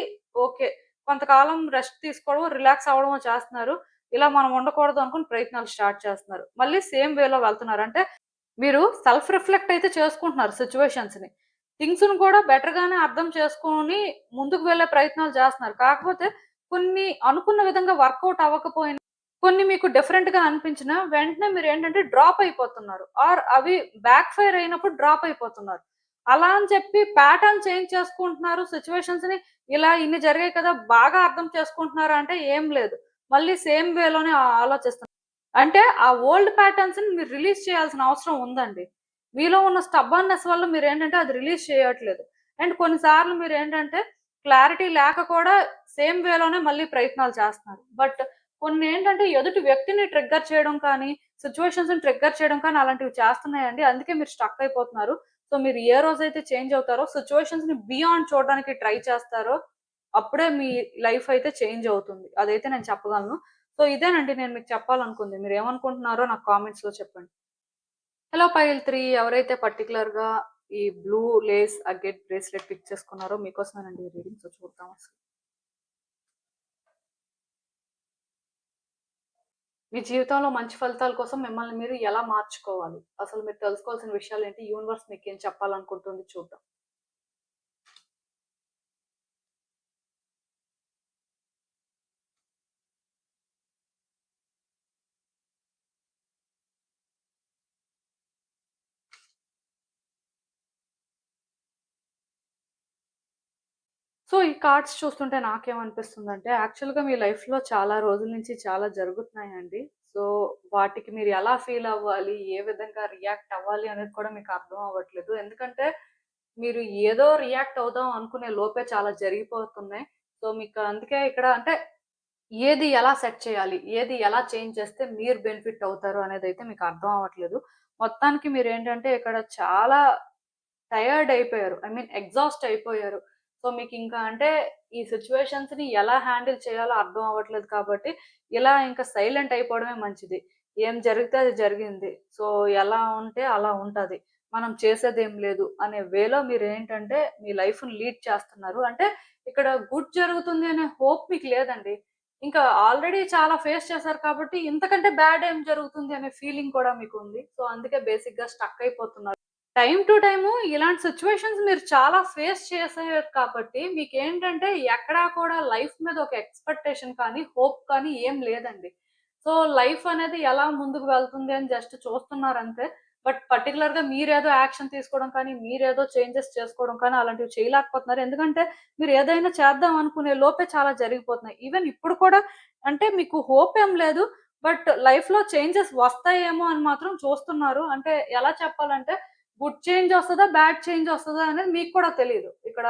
[SPEAKER 1] ఓకే. కొంతకాలం రెస్ట్ తీసుకోవడం, రిలాక్స్ అవ్వడమో చేస్తున్నారు. ఇలా మనం ఉండకూడదు అనుకుని ప్రయత్నాలు స్టార్ట్ చేస్తున్నారు. మళ్ళీ సేమ్ వేలో వెళ్తున్నారు. అంటే మీరు సెల్ఫ్ రిఫ్లెక్ట్ అయితే చేసుకుంటున్నారు సిట్యుయేషన్స్‌ని. థింగ్స్‌ని కూడా బెటర్‌గానే అర్థం చేసుకొని ముందుకు వెళ్ళే ప్రయత్నాలు చేస్తున్నారు. కాకపోతే కొన్ని అనుకున్న విధంగా వర్కౌట్ అవ్వకపోయినా, కొన్ని మీకు డిఫరెంట్‌గా అనిపించినా వెంటనే మీరేంటంటే డ్రాప్ అయిపోతున్నారు. ఆర్ అవి బ్యాక్ ఫైర్ అయినప్పుడు డ్రాప్ అయిపోతున్నారు. అలా అని చెప్పి ప్యాటర్న్ చేంజ్ చేసుకుంటున్నారు. సిట్యుయేషన్స్‌ని ఇలా ఇన్ని జరిగాయి కదా! బాగా అర్థం చేసుకుంటున్నారు అంటే ఏం లేదు. మళ్ళీ సేమ్ వేలోనే ఆలోచిస్తున్నారు. అంటే ఆ ఓల్డ్ ప్యాటర్న్స్‌ని మీరు రిలీజ్ చేయాల్సిన అవసరం ఉందండి. మీలో ఉన్న స్టబ్బర్‌నెస్ వల్ల మీరేంటంటే అది రిలీజ్ చేయట్లేదు. అండ్ కొన్ని సార్లు మీరేంటంటే క్లారిటీ లేక కూడా సేమ్ వేలోనే మళ్ళీ ప్రయత్నాలు చేస్తున్నారు. బట్ కొన్నేంటంటే ఎదుటి వ్యక్తిని ట్రిగ్గర్ చేయడం కానీ, సిట్యుయేషన్స్‌ని ట్రిగ్గర్ చేయడం కానీ అలాంటివి చేస్తున్నాయండి. అందుకే మీరు స్ట్రక్ అయిపోతున్నారు. సో, మీరు ఏ రోజైతే చేంజ్ అవుతారో, సిట్యుయేషన్స్‌ని బియాండ్ చూడడానికి ట్రై చేస్తారో, అప్పుడే మీ లైఫ్ అయితే చేంజ్ అవుతుంది. అదైతే నేను చెప్పగలను. సో, ఇదేనండి నేను మీకు చెప్పాలనుకుంది. మీరేమనుకుంటున్నారో నాకు కామెంట్స్‌లో చెప్పండి. హలో పైల్ 3 ఎవరైతే పర్టిక్యులర్‌గా ఈ blue lace agate bracelet pick చేసుకున్నారో మీకోసమేనండి ఈ రీడింగ్. సో, చూద్దాం అసలు. మీ జీవితంలో మంచి ఫలితాల కోసం మిమ్మల్ని మీరు ఎలా మార్చుకోవాలి? అసలు మీరు తెలుసుకోవాల్సిన విషయాలేంటి? యూనివర్స్ మీకేం చెప్పాలనుకుంటుంది చూద్దాం. సో, ఈ కార్డ్స్ చూస్తుంటే నాకేమనిపిస్తుందంటే, యాక్చువల్‌గా మీ లైఫ్‌లో చాలా రోజుల నుంచి చాలా జరుగుతున్నాయండి. సో, వాటికి మీరు ఎలా ఫీల్ అవ్వాలి? ఏ విధంగా రియాక్ట్ అవ్వాలి? అనేది కూడా మీకు అర్థం అవ్వట్లేదు. ఎందుకంటే, మీరు ఏదో రియాక్ట్ అవుదాం అనుకునే లోపే చాలా జరిగిపోతున్నాయి. సో, మీకు అందుకే ఇక్కడ అంటే, ఏది ఎలా సెట్ చేయాలి? ఏది ఎలా చేంజ్ చేస్తే మీరు బెనిఫిట్ అవుతారు అనేదైతే మీకు అర్థం అవ్వట్లేదు. మొత్తానికి మీరేంటంటే, ఇక్కడ చాలా టయర్డ్ అయిపోయారు. ఐ మీన్ ఎగ్జాస్ట్ అయిపోయారు. సో, మీకింకా అంటే ఈ సిట్యుయేషన్స్‌ని ఎలా హ్యాండిల్ చేయాలో అర్థం అవ్వట్లేదు కాబట్టి, ఇలా ఇంకా సైలెంట్ అయిపోవడమే మంచిది. ఏం జరిగితే అది జరిగింది. సో, ఎలా ఉంటే అలా ఉంటది. మనం చేసేదేం లేదు అనే వేలో మీరేంటంటే మీ లైఫ్‌ని లీడ్ చేస్తున్నారు. అంటే ఇక్కడ గుడ్ జరుగుతుంది అనే హోప్ మీకు లేదండి. ఇంకా ఆల్రెడీ చాలా ఫేస్ చేశారు కాబట్టి ఇంతకంటే బ్యాడ్ ఏం జరుగుతుంది అనే ఫీలింగ్ కూడా మీకుంది. సో, అందుకే బేసిక్‌గా స్టక్ అయిపోతున్నారు. టైమ్ టు టైము ఇలాంటి సిట్యుయేషన్స్ మీరు చాలా ఫేస్ చేసారు కాబట్టి, మీకేంటంటే ఎక్కడా కూడా లైఫ్ మీద ఒక ఎక్స్‌పెక్టేషన్ కానీ, హోప్ కానీ ఏం లేదండి. సో, లైఫ్ అనేది ఎలా ముందుకు వెళ్తుంది అని జస్ట్ చూస్తున్నారంతే. బట్ పర్టిక్యులర్‌గా మీరేదో యాక్షన్ తీసుకోవడం కానీ, మీరేదో చేంజెస్ చేసుకోవడం కానీ అలాంటివి చేయలేకపోతున్నారు. ఎందుకంటే, మీరు ఏదైనా చేద్దాం అనుకునే లోపే చాలా జరిగిపోతున్నాయి. ఈవెన్ ఇప్పుడు కూడా అంటే మీకు హోప్ ఏం లేదు. బట్ లైఫ్‌లో చేంజెస్ వస్తాయేమో అని మాత్రం చూస్తున్నారు. అంటే ఎలా చెప్పాలంటే గుడ్ చేంజ్ ఒస్తదా? బ్యాడ్ చేంజ్ ఒస్తదా? అనేది మీకు కూడా తెలీదు. ఇక్కడ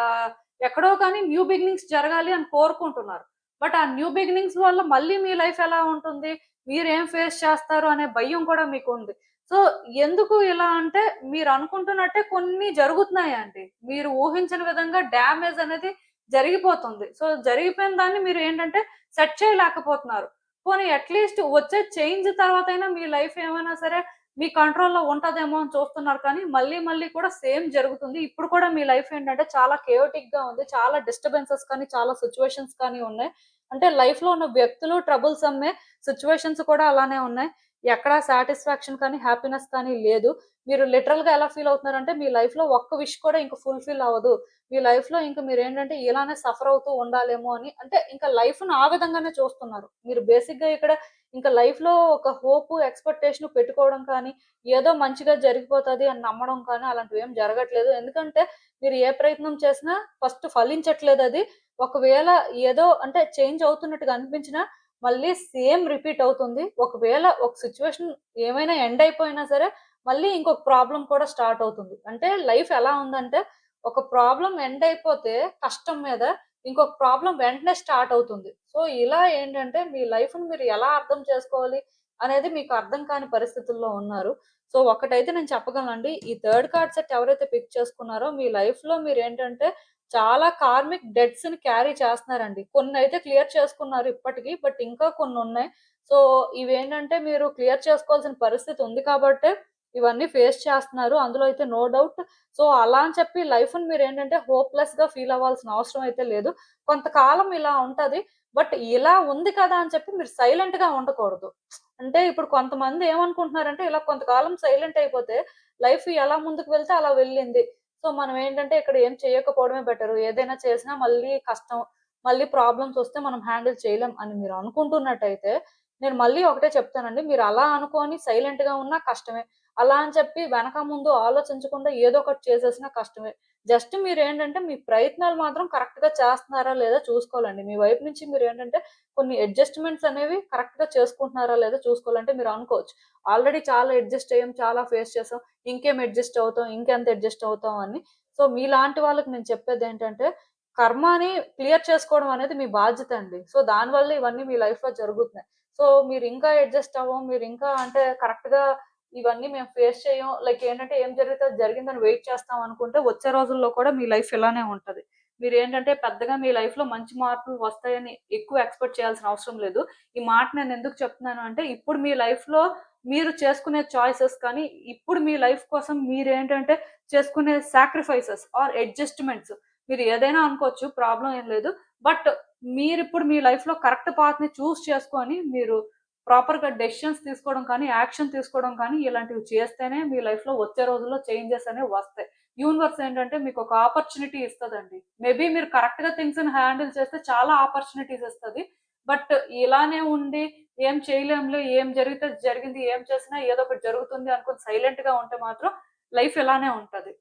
[SPEAKER 1] ఎక్కడో కానీ న్యూ బిగినింగ్స్ జరగాలి అని కోరుకుంటున్నారు. బట్ ఆ న్యూ బిగినింగ్స్ వల్ల మళ్ళీ మీ లైఫ్ ఎలా ఉంటుంది? మీరేం ఫేస్ చేస్తారు అనే భయం కూడా మీకుంది. సో, ఎందుకు ఇలా అంటే మీరనుకుంటున్నట్టే కొన్ని జరుగుతున్నాయండి. మీరు ఊహించని విధంగా డ్యామేజ్ అనేది జరిగిపోతుంది. సో, జరిగిపోయిన దాన్ని మీరు ఏంటంటే సెట్ చేయలేకపోతున్నారు. పోనీ అట్‌లీస్ట్ వచ్చే చేంజ్ తర్వాతైనా మీ లైఫ్ ఏమైనా సరే మీ కంట్రోల్‌లో ఉంటదేమో అని చూస్తున్నారు కానీ, మళ్ళీ మళ్ళీ కూడా సేమ్ జరుగుతుంది. ఇప్పుడు కూడా మీ లైఫ్ ఏంటంటే చాలా కేయోటిక్‌గా ఉంది. చాలా డిస్టర్బెన్సెస్ కానీ, చాలా సిట్యుయేషన్స్ కానీ ఉన్నాయి. అంటే లైఫ్‌లో ఉన్న వ్యక్తులు ట్రబుల్స్ అమ్మే సిట్యుయేషన్స్ కూడా అలానే ఉన్నాయి. ఎక్కడ సాటిస్ఫాక్షన్ కానీ, హ్యాపీనెస్ కానీ లేదు. మీరు లిటరల్‌గా ఎలా ఫీల్ అవుతున్నారంటే, మీ లైఫ్‌లో ఒక్క విష్ కూడా ఇంక ఫుల్‌ఫిల్ అవ్వదు. మీ లైఫ్‌లో ఇంక మీరేంటంటే ఇలానే సఫర్ అవుతూ ఉండాలేమో అని అంటే ఇంకా లైఫ్‌ని ఆ విధంగానే చూస్తున్నారు. మీరు బేసిక్‌గా ఇక్కడ ఇంకా లైఫ్‌లో ఒక హోపు, ఎక్స్‌పెక్టేషన్ పెట్టుకోవడం కానీ, ఏదో మంచిగా జరిగిపోతది అని నమ్మడం కానీ అలాంటివేం జరగట్లేదు. ఎందుకంటే మీరు ఏ ప్రయత్నం చేసినా ఫస్ట్ ఫలించట్లేదది. ఒకవేళ ఏదో అంటే చేంజ్ అవుతున్నట్టుగా అనిపించినా మళ్ళీ సేమ్ రిపీట్ అవుతుంది. ఒకవేళ ఒక సిట్యుయేషన్ ఏమైనా ఎండ్ అయిపోయినా సరే మళ్ళీ ఇంకొక ప్రాబ్లమ్ కూడా స్టార్ట్ అవుతుంది. అంటే లైఫ్ ఎలా ఉందంటే ఒక ప్రాబ్లమ్ ఎండ్ అయిపోతే కష్టం మీద ఇంకొక ప్రాబ్లమ్ వెంటనే స్టార్ట్ అవుతుంది. సో, ఇలా ఏంటంటే మీ లైఫ్‌ని మీరు ఎలా అర్థం చేసుకోవాలి అనేది మీకు అర్థం కాని పరిస్థితుల్లో ఉన్నారు. సో, ఒకటైతే నేను చెప్పగలనండి. ఈ థర్డ్ కార్డ్ సెట్ ఎవరైతే పిక్ చేసుకున్నారో మీ లైఫ్‌లో మీరేంటంటే చాలా కార్మిక్ డెట్స్‌ని క్యారీ చేస్తున్నారండి. కొన్నైతే క్లియర్ చేసుకున్నారు ఇప్పటికి. బట్ ఇంకా కొన్నున్నాయి. సో, ఇవేంటంటే మీరు క్లియర్ చేసుకోవాల్సిన పరిస్థితి ఉంది కాబట్టే ఇవన్నీ ఫేస్ చేస్తున్నారు. అందులో అయితే నో డౌట్. సో, అలా అని చెప్పి లైఫ్‌ని మీరేంటంటే హోప్‌లెస్‌గా ఫీల్ అవ్వాల్సిన అవసరం అయితే లేదు. కొంతకాలం ఇలా ఉంటది. బట్ ఇలా ఉంది కదా అని చెప్పి మీరు సైలెంట్‌గా ఉండకూడదు. అంటే ఇప్పుడు కొంతమంది ఏమనుకుంటున్నారంటే ఇలా కొంతకాలం సైలెంట్ అయిపోతే లైఫ్ ఎలా ముందుకు వెళ్తే అలా వెళ్ళింది. సో, మనం ఏంటంటే ఇక్కడ ఏం చేయకపోవడమే బెటరు. ఏదైనా చేసినా మళ్ళీ కష్టం, మళ్ళీ ప్రాబ్లమ్స్ వస్తే మనం హ్యాండిల్ చేయలేం అని మీరు అనుకుంటున్నట్టయితే, నేను మళ్ళీ ఒకటే చెప్తానండి. మీరు అలా అనుకోని సైలెంట్‌గా ఉన్నా కష్టమే. అలా అని చెప్పి వెనక ముందు ఆలోచించకుండా ఏదో ఒకటి చేసేసినా కష్టమే. జస్ట్ మీరేంటంటే మీ ప్రయత్నాలు మాత్రం కరెక్ట్‌గా చేస్తున్నారా లేదా చూసుకోవాలండి. మీ వైపు నుంచి మీరేంటంటే కొన్ని అడ్జస్ట్‌మెంట్స్ అనేవి కరెక్ట్‌గా చేసుకుంటున్నారా లేదా చూసుకోవాలి. అంటే మీరు అనుకోవచ్చు. ఆల్రెడీ చాలా అడ్జస్ట్ అయ్యాం, చాలా ఫేస్ చేసాం. ఇంకేం అడ్జస్ట్ అవుతాం, ఇంకెంత అడ్జస్ట్ అవుతాం అని. సో, మీలాంటి వాళ్ళకి నేను చెప్పేదేంటంటే కర్మని క్లియర్ చేసుకోవడం అనేది మీ బాధ్యత అండి. సో, దానివల్ల ఇవన్నీ మీ లైఫ్‌లో జరుగుతున్నాయి. సో, మీరింకా అడ్జస్ట్ అవ్వం, మీరింకా అంటే కరెక్ట్‌గా ఇవన్నీ మేము ఫేస్ చేయం. లైక్ ఏంటంటే ఏం జరిగితే అది జరిగిందని వెయిట్ చేస్తాం అనుకుంటే వచ్చే రోజుల్లో కూడా మీ లైఫ్ ఇలానే ఉంటది. మీరేంటంటే పెద్దగా మీ లైఫ్‌లో మంచి మార్పులు వస్తాయని ఎక్కువ ఎక్స్‌పెక్ట్ చేయాల్సిన అవసరం లేదు. ఈ మాట నేనెందుకు చెప్తున్నాను అంటే ఇప్పుడు మీ లైఫ్‌లో మీరు చేసుకునే చాయిసెస్ కానీ, ఇప్పుడు మీ లైఫ్ కోసం మీరేంటంటే చేసుకునే సాక్రిఫైసెస్ ఆర్ అడ్జస్ట్‌మెంట్స్ మీరు ఏదైనా అనుకోవచ్చు. ప్రాబ్లమ్ ఏం లేదు. బట్ మీరిప్పుడు మీ లైఫ్‌లో కరెక్ట్ పాత్‌ని చేసుకొని మీరు ప్రాపర్‌గా డెసిషన్స్ తీసుకోవడం కానీ, యాక్షన్ తీసుకోవడం కానీ ఇలాంటివి చేస్తేనే మీ లైఫ్‌లో వచ్చే రోజుల్లో చేంజెస్ అనేవి వస్తాయి. యూనివర్స్ ఏంటంటే మీకొక ఆపర్చునిటీ ఇస్తదండి. మేబీ మీరు కరెక్ట్‌గా థింగ్స్‌ని హ్యాండిల్ చేస్తే చాలా ఆపర్చునిటీస్ ఇస్తది. బట్ ఇలానే ఉండి ఏం చేయలేంలే, ఏం జరిగితే జరిగింది, ఏం చేసినా ఏదో ఒకటి జరుగుతుంది అనుకోని సైలెంట్‌గా ఉంటే మాత్రం లైఫ్ ఇలానే ఉంటది.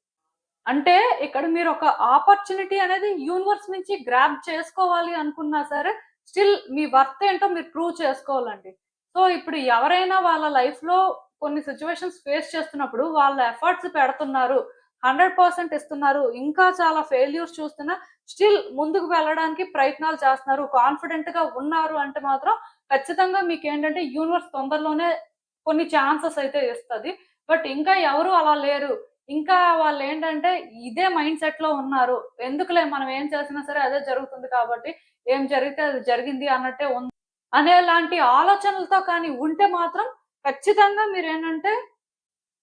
[SPEAKER 1] అంటే ఇక్కడ మీరు ఒక ఆపర్చునిటీ అనేది యూనివర్స్ నుంచి గ్రాబ్ చేసుకోవాలి అనుకున్నా సరే, స్టిల్ మీ వర్త్ ఏంటో మీరు ప్రూవ్ చేసుకోవాలండి. సో, ఇప్పుడు ఎవరైనా వాళ్ళ లైఫ్‌లో కొన్ని సిట్యుయేషన్స్ ఫేస్ చేస్తున్నప్పుడు వాళ్ళ ఎఫర్ట్స్ పెడుతున్నారు. 100% ఇస్తున్నారు. ఇంకా చాలా ఫెయిల్యూర్స్ చూస్తున్నా స్టిల్ ముందుకు వెళ్ళడానికి ప్రయత్నాలు చేస్తున్నారు. కాన్ఫిడెంట్‌గా ఉన్నారు అంటే మాత్రం ఖచ్చితంగా మీకేంటంటే యూనివర్స్ తొందరలోనే కొన్ని ఛాన్సెస్ అయితే ఇస్తది. బట్ ఇంకా ఎవరు అలా లేరు. ఇంకా వాళ్ళేంటంటే ఇదే మైండ్ సెట్‌లో ఉన్నారు. ఎందుకులే మనం ఏం చేసినా సరే అదే జరుగుతుంది కాబట్టి, ఏం జరిగితే అది జరిగింది అన్నట్టే అనేలాంటి ఆలోచనలతో కానీ ఉంటే మాత్రం ఖచ్చితంగా మీరేంటంటే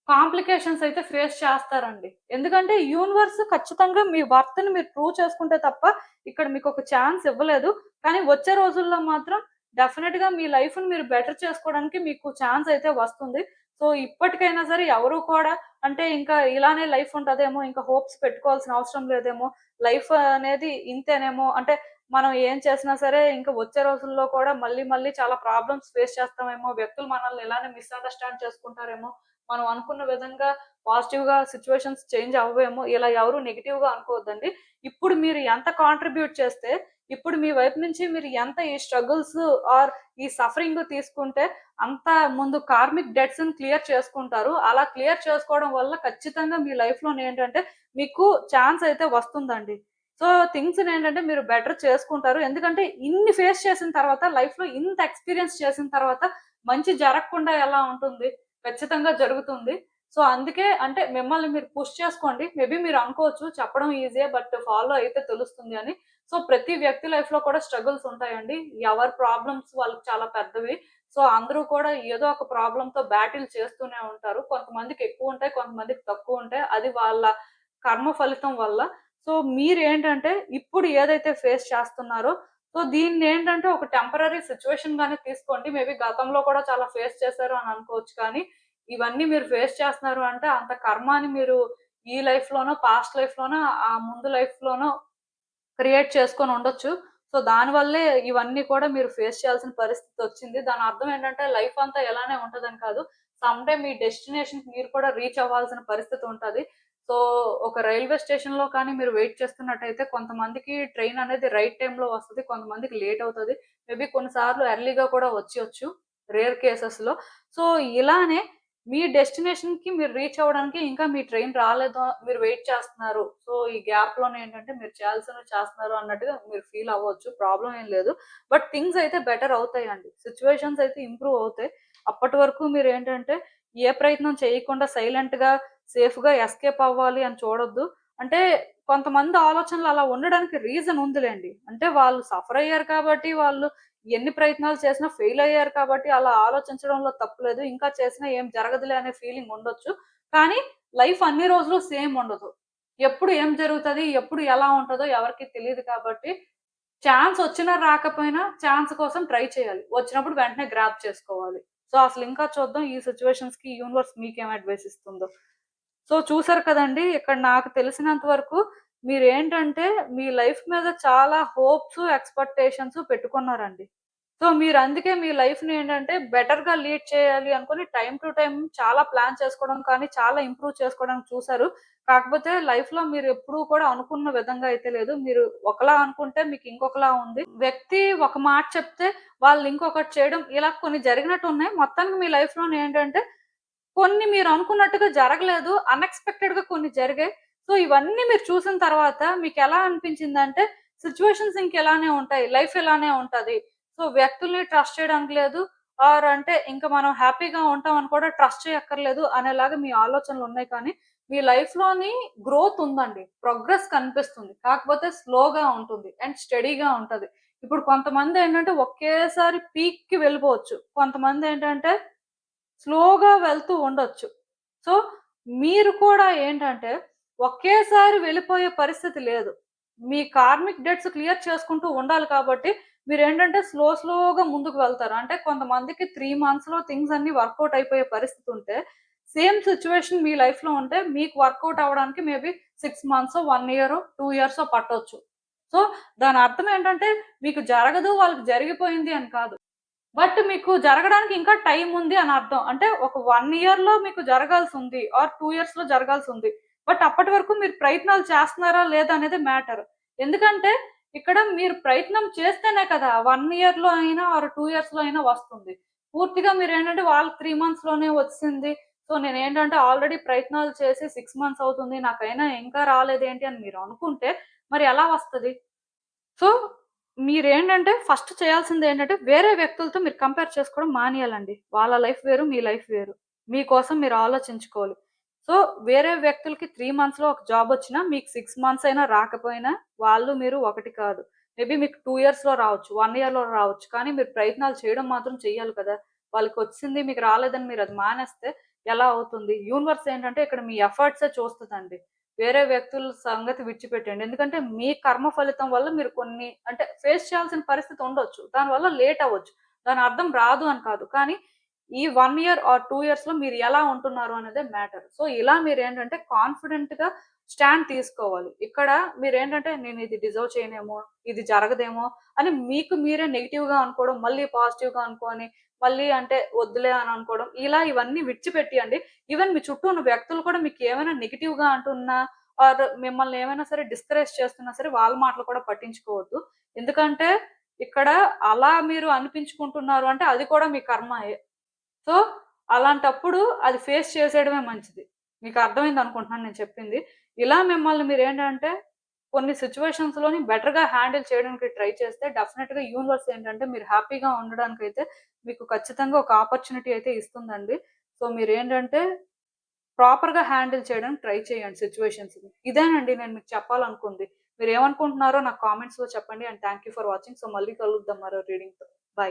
[SPEAKER 1] కాంప్లికేషన్స్ అయితే ఫేస్ చేస్తారండి. ఎందుకంటే యూనివర్స్ ఖచ్చితంగా మీ వర్త్‌ని మీరు ప్రూవ్ చేసుకుంటే తప్ప ఇక్కడ మీకొక ఛాన్స్ ఇవ్వలేదు. కానీ వచ్చే రోజుల్లో మాత్రం డెఫినిట్‌గా మీ లైఫ్‌ని మీరు బెటర్ చేసుకోవడానికి మీకు ఛాన్స్ అయితే వస్తుంది. సో, ఇప్పటికైనా సరే ఎవరు కూడా అంటే ఇంకా ఇలానే లైఫ్ ఉంటదేమో, ఇంకా హోప్స్ పెట్టుకోవాల్సిన అవసరం లేదేమో, లైఫ్ అనేది ఇంతేనేమో అంటే మనం ఏం చేసినా సరే ఇంకా వచ్చే రోజుల్లో కూడా మళ్ళీ మళ్ళీ చాలా ప్రాబ్లమ్స్ ఫేస్ చేస్తామేమో, వ్యక్తులు మనల్ని ఇలానే మిస్‌అండర్‌స్టాండ్ చేసుకుంటారేమో, మనం అనుకున్న విధంగా పాజిటివ్‌గా సిట్యుయేషన్స్ చేంజ్ అవ్వేమో, ఇలా ఎవరు నెగెటివ్‌గా అనుకోవద్దండి. ఇప్పుడు మీరు ఎంత కాంట్రిబ్యూట్ చేస్తే, ఇప్పుడు మీ వైపు నుంచి మీరు ఎంత ఈ స్ట్రగుల్స్ ఆర్ ఈ సఫరింగ్ తీసుకుంటే, అంత ముందు కార్మిక్ డెట్స్‌ని క్లియర్ చేసుకుంటారు. అలా క్లియర్ చేసుకోవడం వల్ల ఖచ్చితంగా మీ లైఫ్‌లోనేంటంటే, మీకు ఛాన్స్ అయితే వస్తుందండి. సో, థింగ్స్‌నేంటంటే మీరు బెటర్ చేసుకుంటారు. ఎందుకంటే ఇన్ని ఫేస్ చేసిన తర్వాత, లైఫ్‌లో ఇంత ఎక్స్‌పీరియన్స్ చేసిన తర్వాత, మంచి జరగకుండా ఎలా ఉంటుంది? ఖచ్చితంగా జరుగుతుంది. సో, అందుకే అంటే మిమ్మల్ని మీరు పుష్ చేసుకోండి. మేబీ మీరు అనుకోవచ్చు చెప్పడం ఈజీయే బట్ ఫాలో అయితే తెలుస్తుంది అని. సో, ప్రతి వ్యక్తి లైఫ్‌లో కూడా స్ట్రగుల్స్ ఉంటాయండి. ఎవరి ప్రాబ్లమ్స్ వాళ్ళకి చాలా పెద్దవి. సో, అందరూ కూడా ఏదో ఒక ప్రాబ్లమ్‌తో బ్యాటిల్ చేస్తూనే ఉంటారు. కొంతమందికి ఎక్కువుంటాయి, కొంతమందికి తక్కువుంటాయి. అది వాళ్ళ కర్మ ఫలితం వల్ల. సో, మీరేంటంటే ఇప్పుడు ఏదైతే ఫేస్ చేస్తున్నారో సో, దీన్నేంటంటే ఒక టెంపరరీ సిట్యుయేషన్‌గానే తీసుకోండి. మేబీ గతంలో కూడా చాలా ఫేస్ చేశారు అని అనుకోవచ్చు కానీ, ఇవన్నీ మీరు ఫేస్ చేస్తున్నారు అంటే అంత కర్మ అని మీరు ఈ లైఫ్‌లోనో, పాస్ట్ లైఫ్‌లోనో, ఆ ముందు లైఫ్‌లోనో క్రియేట్ చేసుకొని ఉండొచ్చు. సో, దానివల్లే ఇవన్నీ కూడా మీరు ఫేస్ చేయాల్సిన పరిస్థితొచ్చింది. దాని అర్థం ఏంటంటే లైఫ్ అంతా ఇలానే ఉంటదని కాదు. సమ్ డే మీ డెస్టినేషన్‌కి మీరు కూడా రీచ్ అవ్వాల్సిన పరిస్థితి ఉంటది. సో, ఒక రైల్వే స్టేషన్‌లో కానీ మీరు వెయిట్ చేస్తున్నట్టయితే కొంతమందికి ట్రైన్ అనేది రైట్ టైమ్‌లో వస్తది. కొంతమందికి లేట్ అవుతది. మేబీ కొన్నిసార్లు ఎర్లీగా కూడా వచ్చేయొచ్చు. రేర్ కేసెస్‌లో. సో, ఇలానే మీ డెస్టినేషన్‌కి మీరు రీచ్ అవ్వడానికి ఇంకా మీ ట్రైన్ రాలేదు. మీరు వెయిట్ చేస్తున్నారు. సో, ఈ గ్యాప్‌లోనే ఏంటంటే మీరు చేయాల్సినవి చేస్తున్నారు అన్నట్టుగా మీరు ఫీల్ అవ్వచ్చు. ప్రాబ్లమ్ ఏం లేదు. బట్ థింగ్స్ అయితే బెటర్ అవుతాయండి. సిట్యుయేషన్స్ అయితే ఇంప్రూవ్ అవుతాయి. అప్పటి వరకు మీరేంటంటే ఏ ప్రయత్నం చేయకుండా సైలెంట్‌గా, సేఫ్‌గా ఎస్కేప్ అవ్వాలి అని చూడొద్దు. అంటే కొంతమంది ఆలోచనలు అలా ఉండడానికి రీజన్ ఉందిలెండి. అంటే వాళ్ళు సఫర్ అయ్యారు కాబట్టి వాళ్ళు ఎన్ని ప్రయత్నాలు చేసినా ఫెయిల్ అయ్యారు కాబట్టి అలా ఆలోచించడంలో తప్పు లేదు. ఇంకా చేసినా ఏం జరగదులే అనే ఫీలింగ్ ఉండొచ్చు. కానీ లైఫ్ అన్ని రోజులు సేమ్ ఉండదు. ఎప్పుడు ఏం జరుగుతది? ఎప్పుడు ఎలా ఉంటదో ఎవరికీ తెలీదు కాబట్టి ఛాన్స్ వచ్చినా రాకపోయినా ఛాన్స్ కోసం ట్రై చేయాలి. వచ్చినప్పుడు వెంటనే గ్రాబ్ చేసుకోవాలి. సో, అసలు ఇంకా చూద్దాం ఈ సిట్యుయేషన్స్‌కి యూనివర్స్ మీకేం అడ్వైస్ ఇస్తుందో. సో, చూసారు కదండీ! ఇక్కడ నాకు తెలిసినంత వరకు మీరేంటంటే మీ లైఫ్ మీద చాలా హోప్స్, ఎక్స్‌పెక్టేషన్స్ పెట్టుకున్నారండి. సో, మీరందుకే మీ లైఫ్‌ని ఏంటంటే బెటర్‌గా లీడ్ చేయాలి అనుకోని టైమ్ టు టైమ్ చాలా ప్లాన్ చేసుకోవడం కానీ, చాలా ఇంప్రూవ్ చేసుకోవడానికి చూసారు. కాకపోతే లైఫ్‌లో మీరెప్పుడూ కూడా అనుకున్న విధంగా అయితే లేదు. మీరు ఒకలా అనుకుంటే మీకు ఇంకొకలా ఉంది. వ్యక్తి ఒక మాట చెప్తే వాళ్ళు ఇంకొకటి చేయడం ఇలా కొన్ని జరిగినట్టున్నాయి. మొత్తానికి మీ లైఫ్‌లోని ఏంటంటే కొన్ని మీరనుకున్నట్టుగా జరగలేదు. అన్‌ఎక్స్‌పెక్టెడ్‌గా కొన్ని జరిగాయి. సో, ఇవన్నీ మీరు చూసిన తర్వాత మీకెలా అనిపించిందంటే, సిట్యుయేషన్స్ ఇంకిలానే ఉంటాయి. లైఫ్ ఇలానే ఉంటది. సో, వ్యక్తుల్ని ట్రస్ట్ చేయడానికి లేదు. ఆర్ అంటే ఇంక మనం హ్యాపీగా ఉంటామని కూడా ట్రస్ట్ చేయక్కర్లేదు అనేలాగా మీ ఆలోచనలున్నాయి కానీ, మీ లైఫ్‌లోని గ్రోత్ ఉందండి. ప్రోగ్రెస్ కనిపిస్తుంది. కాకపోతే స్లోగా ఉంటుంది. అండ్ స్టడీగా ఉంటది. ఇప్పుడు కొంతమందేంటంటే ఒకేసారి పీక్‌కి వెళ్ళిపోవచ్చు. కొంతమందేంటంటే స్లోగా వెళ్తూ ఉండొచ్చు. సో, మీరు కూడా ఏంటంటే, ఒకేసారి వెళ్ళిపోయే పరిస్థితి లేదు. మీ కార్మిక్ డెట్స్ క్లియర్ చేసుకుంటూ ఉండాలి కాబట్టి, మీరేంటంటే స్లోగా ముందుకు వెళ్తారు. అంటే కొంతమందికి 3 మంత్స్‌లో థింగ్స్ అన్నీ వర్కౌట్ అయిపోయే పరిస్థితి ఉంటే, సేమ్ సిట్యుయేషన్ మీ లైఫ్‌లో ఉంటే, మీకు వర్కౌట్ అవ్వడానికి మేబీ 6 మంత్సో, 1 ఇయరో, 2 ఇయర్సో పట్టొచ్చు. సో, దాని అర్థం ఏంటంటే, మీకు జరగదు, వాళ్ళకి జరిగిపోయింది అని కాదు. బట్ మీకు జరగడానికి ఇంకా టైమ్ ఉంది అని అర్థం. అంటే ఒక 1 ఇయర్‌లో మీకు జరగాల్సుంది ఆర్ 2 ఇయర్స్‌లో జరగాల్సుంది. బట్ అప్పటి వరకు మీరు ప్రయత్నాలు చేస్తున్నారా లేదా అనేది మ్యాటర్. ఎందుకంటే ఇక్కడ మీరు ప్రయత్నం చేస్తేనే కదా 1 ఇయర్‌లో అయినా ఆర్ 2 ఇయర్స్‌లో అయినా వస్తుంది. పూర్తిగా మీరేంటంటే వాళ్ళు 3 మంత్స్‌లోనే వచ్చింది. సో నేనేంటంటే ఆల్రెడీ ప్రయత్నాలు చేసి 6 మంత్స్ అవుతుంది. నాకైనా ఇంకా రాలేదేంటి అని మీరు అనుకుంటే మరి ఎలా వస్తది? సో, మీరేంటంటే ఫస్ట్ చేయాల్సిందేంటంటే వేరే వ్యక్తులతో మీరు కంపేర్ చేసుకోవడం మానేయాలండి. వాళ్ళ లైఫ్ వేరు, మీ లైఫ్ వేరు. మీకోసం మీరు ఆలోచించుకోవాలి. సో, వేరే వ్యక్తులకి 3 మంత్స్‌లో ఒక జాబొచ్చినా మీకు 6 మంత్స్ అయినా రాకపోయినా వాళ్ళు మీరు ఒకటి కాదు. మేబీ మీకు 2 ఇయర్స్‌లో రావచ్చు, 1 ఇయర్‌లో రావచ్చు. కానీ మీరు ప్రయత్నాలు చేయడం మాత్రం చెయ్యాలి కదా! వాళ్ళకొచ్చింది మీకు రాలేదని మీరది మానేస్తే ఎలా అవుతుంది? యూనివర్స్ ఏంటంటే ఇక్కడ మీ ఎఫర్ట్సే చూస్తదండి. వేరే వ్యక్తుల సంగతి విడిచిపెట్టండి. ఎందుకంటే మీ కర్మ ఫలితం వల్ల మీరు కొన్ని అంటే ఫేస్ చేయాల్సిన పరిస్థితి ఉండొచ్చు. దానివల్ల లేట్ అవ్వచ్చు. దాని అర్థం రాదు అని కాదు. కానీ ఈ 1 ఇయర్ ఆర్ 2 ఇయర్స్‌లో మీరు ఎలా ఉంటున్నారు అనేదే మ్యాటర్. సో, ఇలా మీరేంటంటే కాన్ఫిడెంట్‌గా స్టాండ్ తీసుకోవాలి. ఇక్కడ మీరేంటంటే నేను ఇది డిజర్వ్ చేయనేమో, ఇది జరగదేమో అని మీకు మీరే నెగెటివ్‌గా అనుకోవడం, మళ్ళీ పాజిటివ్‌గా అనుకోని, మళ్ళీ అంటే వద్దులే అని అనుకోవడం, ఇలా ఇవన్నీ విడిచిపెట్టియండి. ఈవెన్ మీ చుట్టూ ఉన్న వ్యక్తులు కూడా మీకేమైనా నెగెటివ్‌గా అంటున్నా ఆర్ మిమ్మల్ని ఏమైనా సరే డిస్కరేజ్ చేస్తున్నా సరే వాళ్ళ మాటలు కూడా పట్టించుకోవద్దు. ఎందుకంటే ఇక్కడ అలా మీరు అనిపించుకుంటున్నారు అంటే అది కూడా మీ కర్మయే. సో, అలాంటప్పుడు అది ఫేస్ చేసేయడమే మంచిది. మీకు అర్థమైందనుకుంటున్నాను నేను చెప్పింది. ఇలా మిమ్మల్ని మీరేంటంటే కొన్ని సిట్యుయేషన్స్‌లోని బెటర్‌గా హ్యాండిల్ చేయడానికి ట్రై చేస్తే డెఫినిట్‌గా యూనివర్స్ ఏంటంటే మీరు హ్యాపీగా ఉండడానికైతే మీకు ఖచ్చితంగా ఒక ఆపర్చునిటీ అయితే ఇస్తుందండి. సో, మీరేంటంటే ప్రాపర్‌గా హ్యాండిల్ చేయడానికి ట్రై చేయండి సిట్యుయేషన్స్‌ని. ఇదేనండి నేను మీకు చెప్పాలనుకుంది. మీరేమనుకుంటున్నారో నాకు కామెంట్స్‌లో చెప్పండి. And thank you for watching. So, మళ్ళీ కలుద్దాం మరో రీడింగ్‌తో. బై.